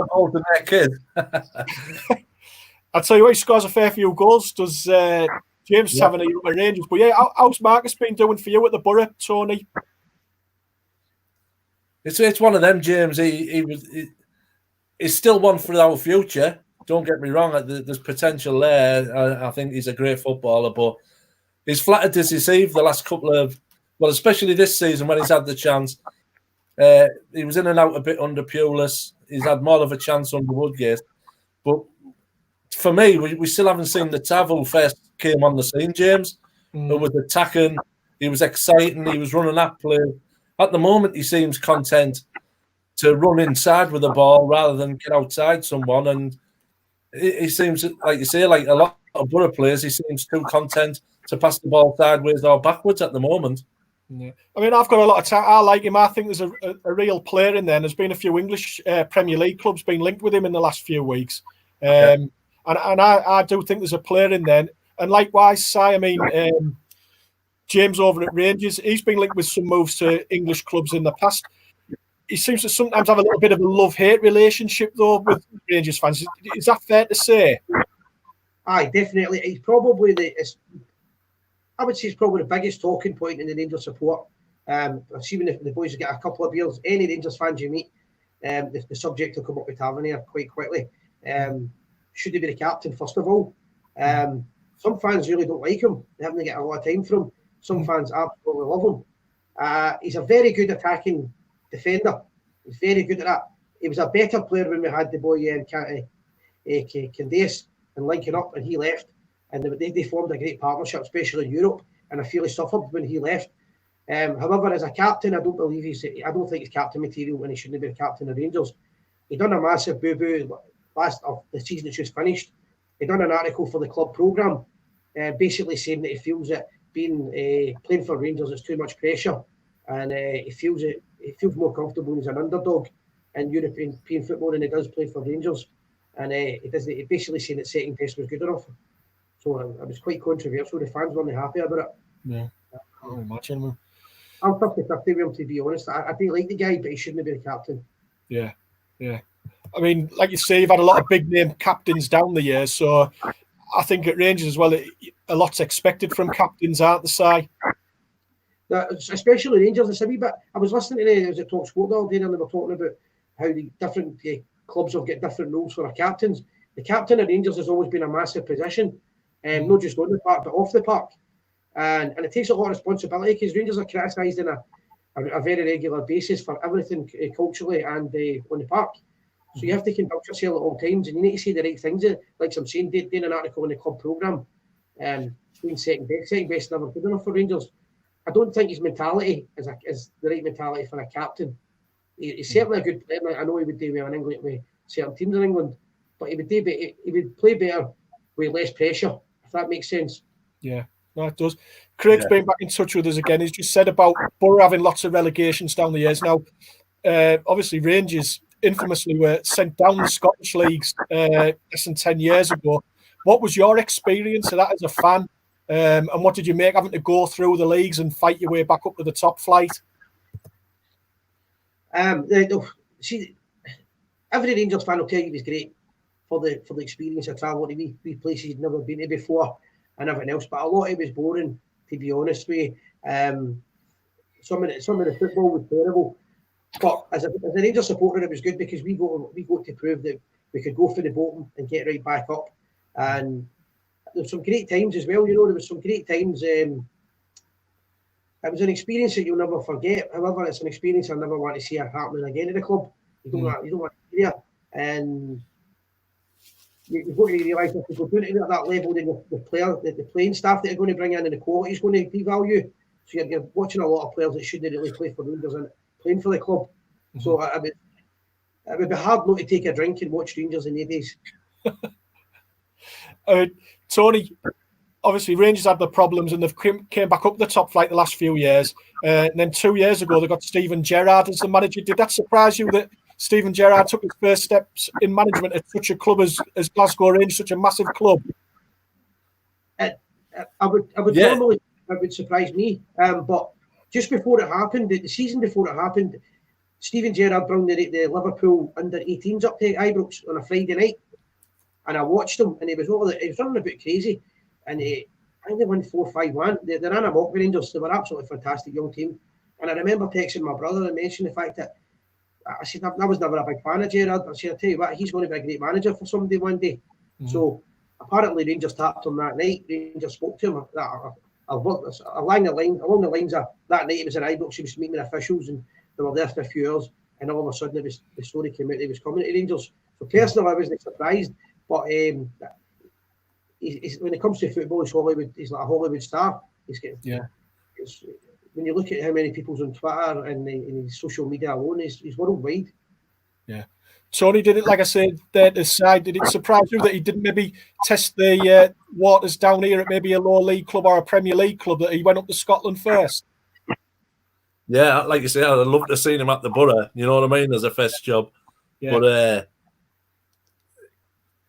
goals than that kid. I'll tell you what, he scores a fair few goals, does James Tavernier at Rangers. But yeah, how's Marcus been doing for you at the Borough, Tony? It's one of them, James. He's still one for our future. Don't get me wrong. There's potential there. I think he's a great footballer, but he's flattered to deceive the last couple of, well, especially this season when he's had the chance. He was in and out a bit under Pulis. He's had more of a chance under Woodgate. But for me, we still haven't seen the Tav who first came on the scene, James, who was attacking. He was exciting. He was running at play. At the moment, he seems content to run inside with the ball rather than get outside someone. And he seems, like you say, like a lot of Borough players, he seems too content to pass the ball sideways or backwards at the moment. Yeah. I mean, I've got a lot of time. I like him. I think there's a real player in there. And there's been a few English Premier League clubs been linked with him in the last few weeks. And I do think there's a player in there. And likewise, Si, I mean, James over at Rangers, he's been linked with some moves to English clubs in the past. He seems to sometimes have a little bit of a love-hate relationship, though, with Rangers fans. Is that fair to say? Aye, definitely. He's probably I would say it's probably the biggest talking point in the Rangers support. Assuming if the boys get a couple of beers, any Rangers fans you meet, the subject will come up with Tavernier quite quickly. Should he be the captain, first of all? Some fans really don't like him. They haven't got a lot of time for him. Some fans absolutely love him. He's a very good attacking defender. He's very good at that. He was a better player when we had the boy Candace and linking up, and he left. And they formed a great partnership, especially in Europe. And I feel he suffered when he left. However, as a captain, I don't think he's captain material when he shouldn't be the captain of Rangers. He done a massive boo-boo last of the season that's just finished. He done an article for the club programme, basically saying that he feels that playing for Rangers is too much pressure, and he feels more comfortable as an underdog in European football than he does playing for Rangers. And he basically saying that second test was good enough. So it was quite controversial. The fans weren't happy about it. Yeah, I can't imagine. I'm 50-50 with him, to be honest. I do like the guy, but he shouldn't be the captain. Yeah. I mean, like you say, you've had a lot of big-name captains down the years, so I think at Rangers as well, a lot's expected from captains, aren't they, Si? Especially Rangers. It's a wee bit. I was listening to the Talk Sport the other day, and they were talking about how the different clubs have got different rules for their captains. The captain of Rangers has always been a massive position, not just on the park, but off the park. And it takes a lot of responsibility because Rangers are criticised on a very regular basis for everything culturally and on the park. So you have to conduct yourself at all times, and you need to say the right things. Like I'm saying, doing an article in the club programme. being second best never good enough for Rangers. I don't think his mentality is the right mentality for a captain. He's certainly a good player. I know he would do well in England with certain teams in England, but he would play better with less pressure, if that makes sense. Yeah, no, it does. Craig's been back in touch with us again. He's just said about Borough having lots of relegations down the years. Now, obviously, Rangers infamously were sent down the Scottish leagues less than 10 years ago. What was your experience of that as a fan? And what did you make having to go through the leagues and fight your way back up to the top flight? See, every Rangers fan will tell you it was great for the experience of travelling to wee places you'd never been to before and everything else. But a lot of it was boring, to be honest with you. Some of the football was terrible. But as a Rangers supporter, it was good because we got to prove that we could go for the bottom and get right back up. And there were some great times as well. There was some great times. It was an experience that you'll never forget. However, it's an experience I never want to see happening again at the club. You don't want to be there. And you've got to realise if you go down to that level, then the playing staff that are going to bring in and the quality is going to devalue. So you're watching a lot of players that shouldn't really play for Rangers and playing for the club. So it would be hard not to take a drink and watch Rangers in the days. Tony, obviously Rangers had the problems and they've came back up the top flight the last few years. And then 2 years ago, they got Steven Gerrard as the manager. Did that surprise you that Steven Gerrard took his first steps in management at such a club as Glasgow Rangers, such a massive club? I would normally, it would surprise me. But just before it happened, the season before it happened, Steven Gerrard brought the Liverpool under-18s up to Ibrox on a Friday night. And I watched him, and he was running a bit crazy. And I think they won 4-5-1. They ran amok with Rangers. They were absolutely fantastic young team. And I remember texting my brother and mentioning the fact that I said I was never a big fan of Gerrard. I said, I tell you what, he's going to be a great manager for somebody one day. So apparently Rangers tapped him that night. Rangers spoke to him. Along the lines of that night, he was in Ibrox. He was meeting with officials, and they were there for a few hours. And all of a sudden, the story came out he was coming to Rangers. So personally, I wasn't surprised. But when it comes to football, he's like a Hollywood star. When you look at how many people's on Twitter and his social media alone, he's worldwide. Yeah. Tony, did it, like I said, there to side, did it surprise you that he didn't maybe test the waters down here at maybe a lower league club or a Premier League club, that he went up to Scotland first? Yeah, like you say, I'd love to have seen him at the Borough, you know what I mean, as a first job. Yeah. But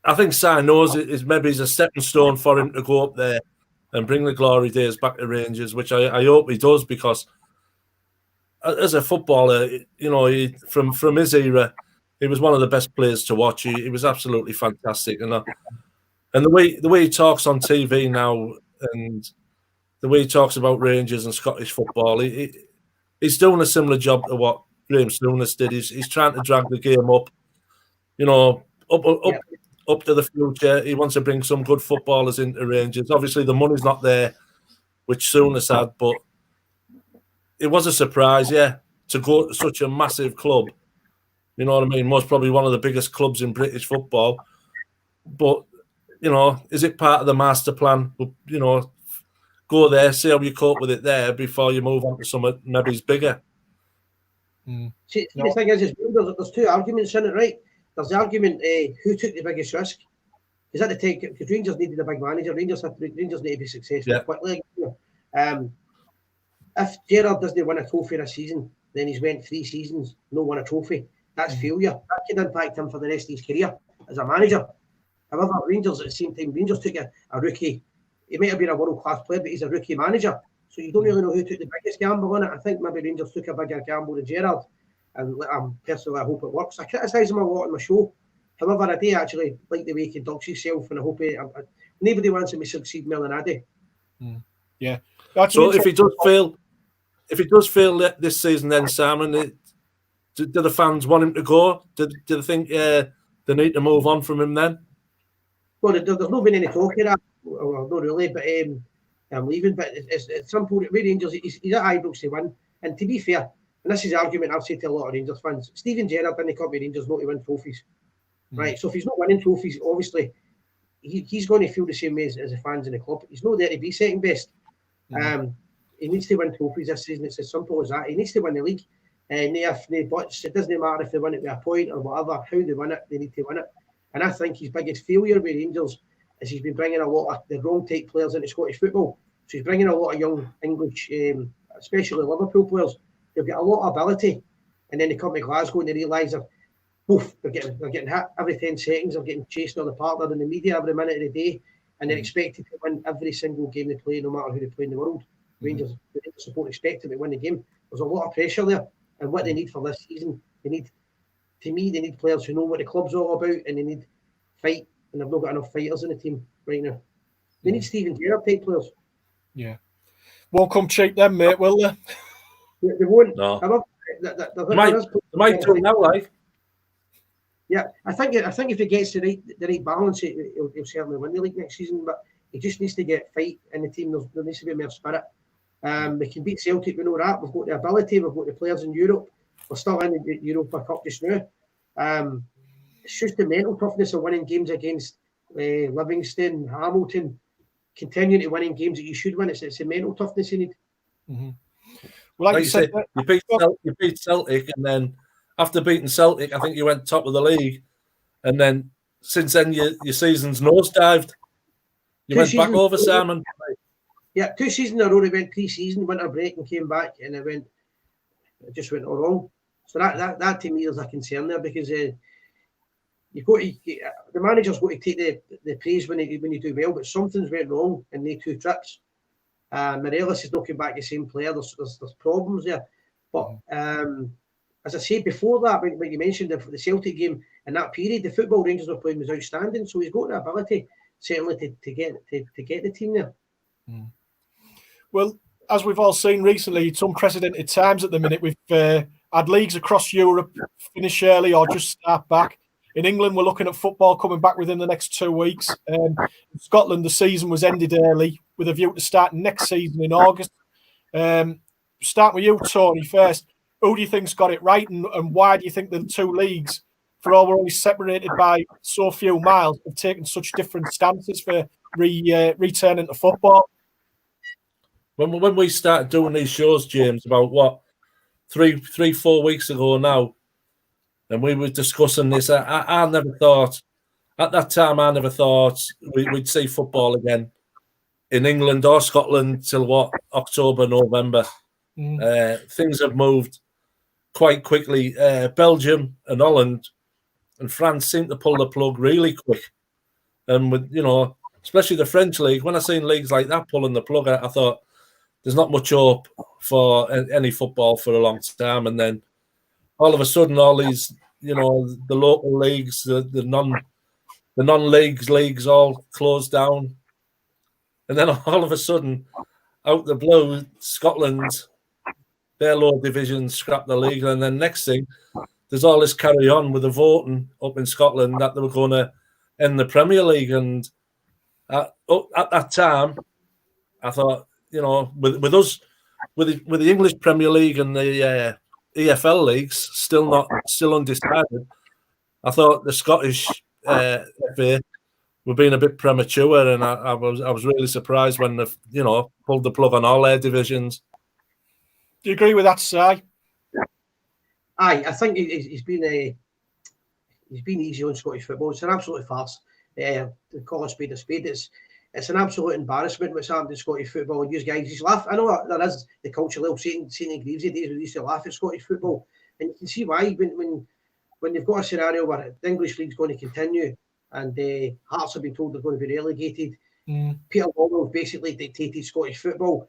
I think Souness maybe is a stepping stone for him to go up there and bring the glory days back to Rangers, which I hope he does, because as a footballer, you know, from his era, he was one of the best players to watch. He was absolutely fantastic, and the way he talks on TV now, and the way he talks about Rangers and Scottish football, he's doing a similar job to what Graham Souness did. He's trying to drag the game up, you know, up to the future. He wants to bring some good footballers into Rangers. Obviously, the money's not there, which Souness had, but it was a surprise, to go to such a massive club. You know what I mean? Most probably one of the biggest clubs in British football. But, you know, is it part of the master plan? You know, go there, see how you cope with it there before you move on to something maybe bigger. See, the thing is, there's two arguments in it, right? There's the argument, who took the biggest risk? Is that the take? Because Rangers needed a big manager. Rangers need to be successful quickly. If Gerrard doesn't win a trophy this season, then he's went 3 seasons, no won a trophy. That's failure. That could impact him for the rest of his career as a manager. However, Rangers at the same time, Rangers took a rookie. He might have been a world-class player, but he's a rookie manager. So you don't really know who took the biggest gamble on it. I think maybe Rangers took a bigger gamble than Gerrard. And personally, I hope it works. I criticise him a lot on my show. However, I do actually like the way he conducts himself, and I hope nobody wants him to succeed more than I do. Yeah. So if he does fail this season, then Simon, do the fans want him to go? Do they think they need to move on from him then? Well, there's not been any talk of that. Well, not really, but I'm leaving. But it's simple. With Rangers, he's at Ibrox to win. And to be fair, and this is the argument I've said to a lot of Rangers fans, Steven Gerrard didn't come to Rangers not to win trophies. Right? So if he's not winning trophies, obviously, he's going to feel the same way as the fans in the club. He's not there to be second best. He needs to win trophies this season. It's as simple as that. He needs to win the league. But it doesn't matter if they win it by a point or whatever. How they win it, they need to win it. And I think his biggest failure with Rangers is he's been bringing a lot of the wrong type players into Scottish football. So he's bringing a lot of young English, especially Liverpool players. They've got a lot of ability, and then they come to Glasgow and they realise they're getting hit every 10 seconds. They're getting chased on the park. They're in the media every minute of the day, and they're expected to win every single game they play, no matter who they play in the world. Rangers support expect them to win the game. There's a lot of pressure there, and what they need for this season, they need players who know what the club's all about, and they need fight, and they've not got enough fighters in the team right now. They need Steven Gerrard type players. Yeah, won't come cheap then, mate, will they? They won't. No. They might do now, like. Yeah, I think if he gets the right balance, he'll certainly win the league next season. But he just needs to get fight in the team. There needs to be more spirit. We can beat Celtic, we know that. We've got the ability. We've got the players in Europe. We're still in the Europa Cup just now. It's just the mental toughness of winning games against Livingston, Hamilton, continuing to winning games that you should win. It's the mental toughness you need. Mm-hmm. Well, like you said, you beat Celtic, and then after beating Celtic, I think you went top of the league, and then since then your season's nosedived. You went back over, Simon. Yeah, 2 seasons in a row. They went pre-season, winter break, and came back, and it just went all wrong. So that to me is a concern there, because the manager's got to take the praise when you do well, but something's went wrong in the 2 trips. Morelos is not coming back the same player. There's problems there. But as I said before that, when you mentioned the Celtic game, in that period, the football Rangers were playing was outstanding. So he's got the ability, certainly, to get the team there. Well, as we've all seen recently, it's unprecedented times at the minute. We've had leagues across Europe finish early or just start back. In England, we're looking at football coming back within the next 2 weeks. In Scotland, the season was ended early with a view to start next season in August. Start with you, Tony, first. Who do you think's got it right, and why do you think the 2 leagues, for all we're only separated by so few miles, have taken such different stances for returning to football? When we started doing these shows, James, about 3-4 weeks ago now, and we were discussing this, I never thought, at that time, we'd see football again in England or Scotland till October, November. Things have moved quite quickly. Belgium and Holland and France seem to pull the plug really quick. And with, especially the French league, when I seen leagues like that pulling the plug, I thought there's not much hope for any football for a long time. And then all of a sudden, all these, the local leagues, the non-leagues all closed down. And then all of a sudden, out the blue, Scotland, their lower divisions scrapped the league. And then next thing, there's all this carry on with the voting up in Scotland that they were going to end the Premier League. And at that time, I thought, with the English Premier League and the EFL leagues still undecided, I thought the Scottish FA were being a bit premature, and I was really surprised when they pulled the plug on all their divisions. Do you agree with that, Si? Aye, I think he's been easy on Scottish football. It's an absolute farce. To call a spade a spade, it's an absolute embarrassment what's happened in Scottish football. And you guys just laugh. I know there is the cultural St. Greavesy days where they used to laugh at Scottish football, and you can see why when you've got a scenario where the English league's going to continue and Hearts have been told they're going to be relegated. Peter Lawwell's basically dictated Scottish football.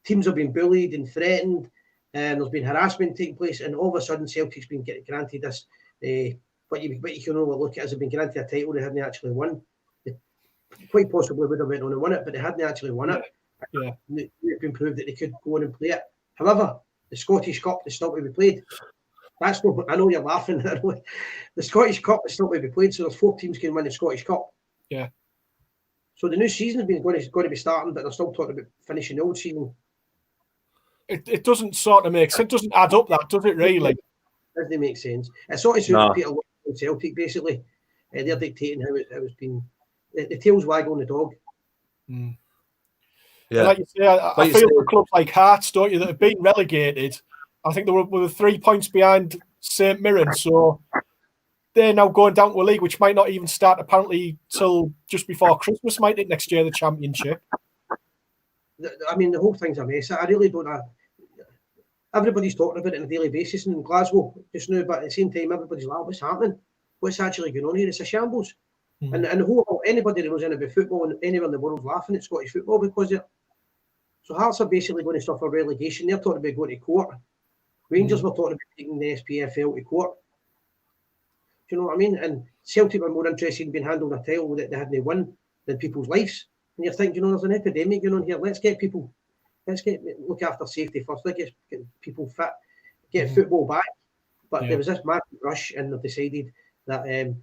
Teams have been bullied and threatened, and there's been harassment taking place, and all of a sudden Celtic's been granted this. What you can only look at as they've been granted a title they hadn't actually won. They quite possibly would have went on and won it, but they hadn't actually won it. Yeah, it's been proved that they could go on and play it. However, the Scottish Cup is still to be played. That's not. I know you're laughing. The Scottish Cup is still to be played, so there's 4 teams can win the Scottish Cup. Yeah. So the new season is going to be starting, but they're still talking about finishing the old season. It doesn't sort of make sense. It doesn't add up, that, does it, really? Doesn't make sense. It's sort of Peter Lawwell and Celtic, basically. They're dictating how it's been the tail's wagging the dog. Mm. Yeah, like you say, I feel for clubs like Hearts, don't you, that have been relegated. I think they were 3 points behind St Mirren, so they're now going down to a league which might not even start apparently till just before Christmas, might it, next year, the Championship? I mean, the whole thing's a mess. I really don't know. Everybody's talking about it on a daily basis in Glasgow just now, but at the same time, everybody's like, what's happening? What's actually going on here? It's a shambles. Mm-hmm. And the whole, anybody that knows anything about football and anywhere in the world's laughing at Scottish football because of it. So Hearts are basically going to suffer relegation. They're talking about going to court. Rangers were talking about taking the SPFL to court. Do you know what I mean? And Celtic were more interested in being handled a title that they hadn't won than people's lives. And you're thinking, there's an epidemic going on here. Let's look after safety first. Let's get people fit, get football back. But there was this mad rush, and they decided that. And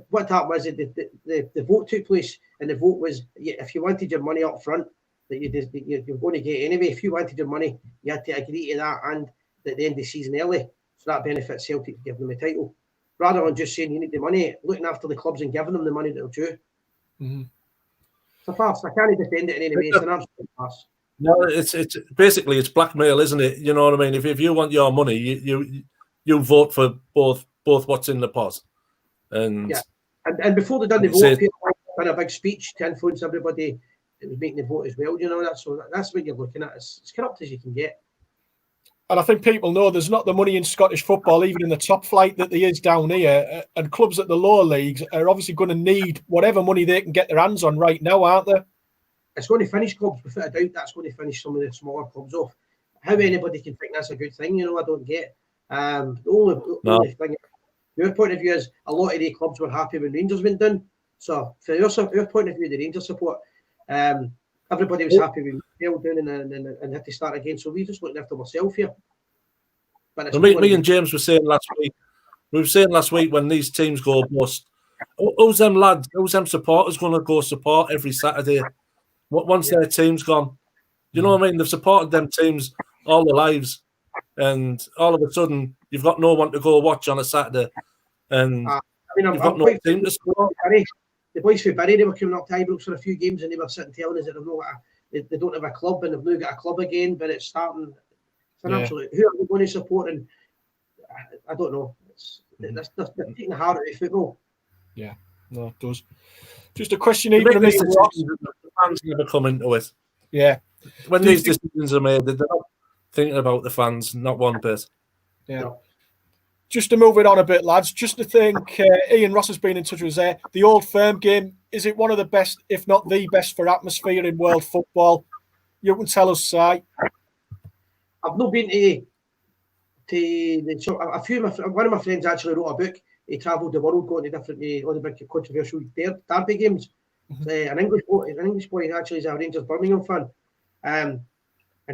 what happened was the vote took place, and the vote was if you wanted your money up front, that you're going to get anyway. If you wanted your money, you had to agree to that, and at the end of the season early, so that benefits Celtic to give them a title, rather than just saying you need the money, looking after the clubs and giving them the money that they're due. Mm-hmm. It's a farce. I can't defend it in any way. It's an absolute farce. No, it's basically it's blackmail, isn't it? You know what I mean? If you want your money, you vote for both what's in the pot. And before they done the vote, Peter done a big speech to influence everybody that was making the vote as well. You know, that's what you're looking at. It's corrupt as you can get. And I think people know there's not the money in Scottish football, even in the top flight, that there is down here. And clubs at the lower leagues are obviously going to need whatever money they can get their hands on right now, aren't they? It's going to finish clubs, without a doubt. That's going to finish some of the smaller clubs off. How anybody can think that's a good thing, I don't get. The only thing, your point of view is a lot of the clubs were happy when Rangers went down. So, for your point of view, the Rangers support, everybody was happy when we fell down and had to start again. So, we're just looking after ourselves here. But me and James were saying last week, when these teams go bust, who's them lads, who's them supporters going to go support every Saturday? Once their team's gone, you know what I mean? They've supported them teams all their lives, and all of a sudden you've got no one to go watch on a Saturday, and you've got no team to support. The boys from Bury, they were coming up to Ibrox for a few games, and they were sitting telling us that they don't have a club, and they've now got a club again, but it's starting. It's an absolute. Who are we going to support? And I don't know. They're taking the heart out of football. Yeah, no, it does. Just a question, even the fans never come into it. Yeah, when these decisions are made, they're not thinking about the fans, not one bit. Yeah. No. Just to move it on a bit, lads. Just to think, Ian Ross has been in touch with us there. The Old Firm game, is it one of the best, if not the best, for atmosphere in world football? You can tell us, Si. I've not been to a few. One of my friends actually wrote a book. He travelled the world, going to different, all the big controversial derby games. An English boy, actually is a Rangers Birmingham fan, and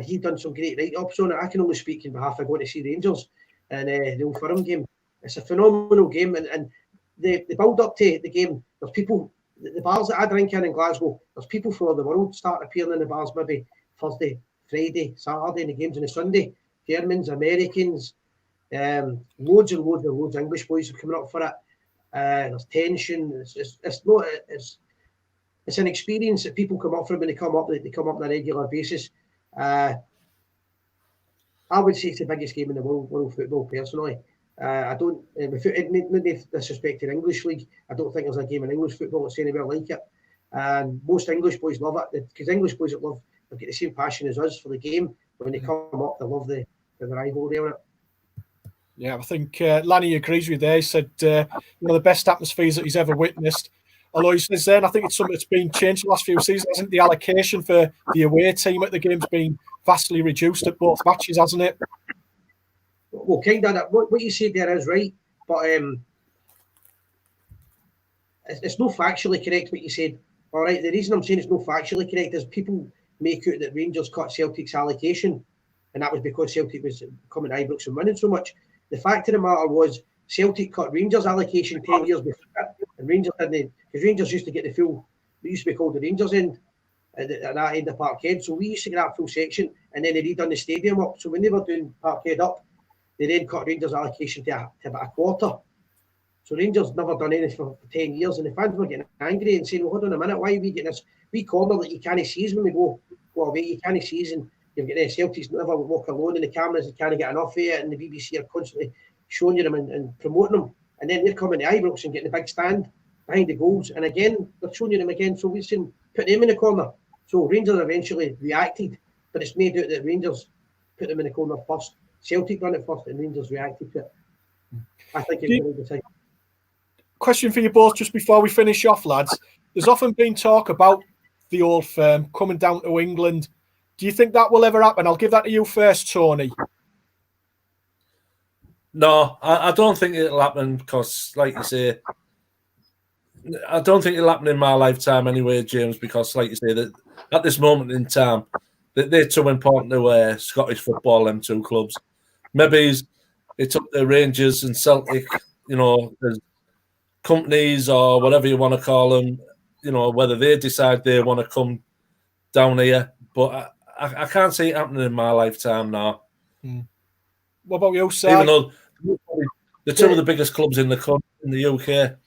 he done some great write-ups on it. I can only speak in behalf of going to see Rangers and the Old Firm game. It's a phenomenal game, and the build up to the game. There's people, the bars that I drink in Glasgow. There's people from all the world start appearing in the bars maybe Thursday, Friday, Saturday, and the games on a Sunday. Germans, Americans, loads of English boys are coming up for it. There's tension. It's an experience that people come up from when they come up on a regular basis. I would say it's the biggest game in the world football, personally. I don't, without disrespecting English league, I don't think there's a game in English football that's anywhere like it. And most English boys love it, because English boys they've got the same passion as us for the game. When they come up, they love the rivalry on it. Yeah, I think Lanny agrees with you there. He said one of the best atmospheres that he's ever witnessed. Although he says then, I think it's something that's been changed the last few seasons. Hasn't the allocation for the away team at the game's been vastly reduced at both matches, hasn't it? Well, kind of. What you said there is right, but it's not factually correct what you said. All right, the reason I'm saying it's not factually correct is people make out that Rangers cut Celtic's allocation, and that was because Celtic was coming to Ibrox and winning so much. The fact of the matter was Celtic cut Rangers' allocation 10 years before, and Rangers didn't, because Rangers used to get the full, they used to be called the Rangers end, at that end of Parkhead, so we used to get that full section, and then they redone the stadium up, so when they were doing Parkhead up, they then cut Rangers' allocation to about a quarter. So Rangers never done anything for 10 years, and the fans were getting angry and saying, well, hold on a minute, why are we getting this wee corner that you can't see us when we go away, you can't see us, and you're getting Celtics never walk alone, and the cameras, you can't get enough of it, and the BBC are constantly showing you them and promoting them, and then they're coming to Ibrox and getting the big stand behind the goals, and again, they're showing you them again, so we've seen put them in the corner. So Rangers eventually reacted, but it's made out that Rangers put them in the corner first. Celtic done it first, and Rangers reacted to it. I think it's really good. Question for you both just before we finish off, lads. There's often been talk about the old firm coming down to England. Do you think that will ever happen? I'll give that to you first, Tony. No, I don't think it'll happen because, like you say, I don't think it'll happen in my lifetime anyway, James, because, like you say, that at this moment in time, they're too important to Scottish football, them two clubs. Maybe it's up to Rangers and Celtic, as companies or whatever you want to call them, whether they decide they want to come down here. But I can't see it happening in my lifetime now. What about you, Si? Even though they're two of the biggest clubs in the UK.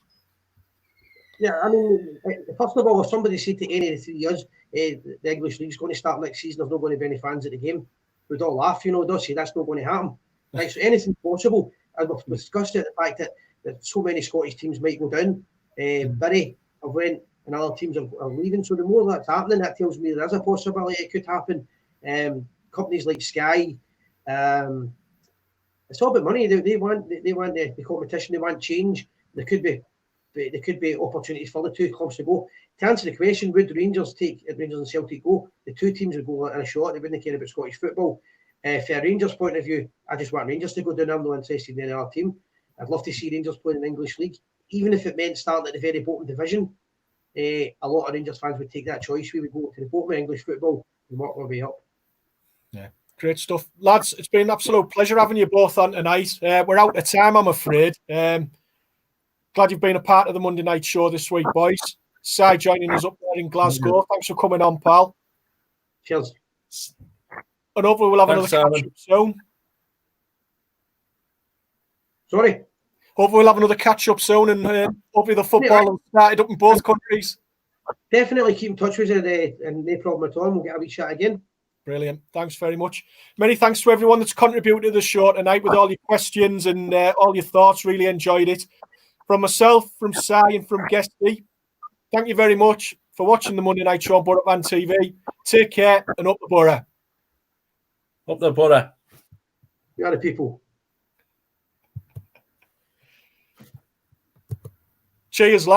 Yeah, I mean, first of all, if somebody said to any of the 3 years, the English League's going to start next season, there's not going to be any fans at the game, we'd all laugh, don't say that's not going to happen. Right, so anything's possible. And we've discussed it, the fact that so many Scottish teams might go down. Bury have went, and other teams are leaving. So the more that's happening, that tells me there is a possibility it could happen. Companies like Sky, it's all about money. They want the competition. They want change. There could be opportunities for the two clubs to go. To answer the question, would Rangers and Celtic go? The two teams would go in a shot. They wouldn't care about Scottish football. For a Rangers point of view, I just want Rangers to go down. I'm not interested in any other team. I'd love to see Rangers playing in the English League, even if it meant starting at the very bottom division. A lot of Rangers fans would take that choice. We would go to the bottom of English football and work our way up. Yeah, great stuff, lads. It's been an absolute pleasure having you both on tonight. We're out of time, I'm afraid. Glad you've been a part of the Monday night show this week, boys. Si joining us up there in Glasgow. Thanks for coming on, pal. Cheers. And hopefully we'll have another catch-up soon. Sorry? Hopefully we'll have another catch-up soon, and hopefully the football will started up in both countries. Definitely keep in touch with you, and no problem at all. We'll get a wee chat again. Brilliant. Thanks very much. Many thanks to everyone that's contributed to the show tonight with all your questions and all your thoughts. Really enjoyed it. From myself, from Si, and from Guesty, thank you very much for watching the Monday Night Show on Borough Fan TV. Take care and up the Borough. Up the Borough. You are the people. Cheers, lads.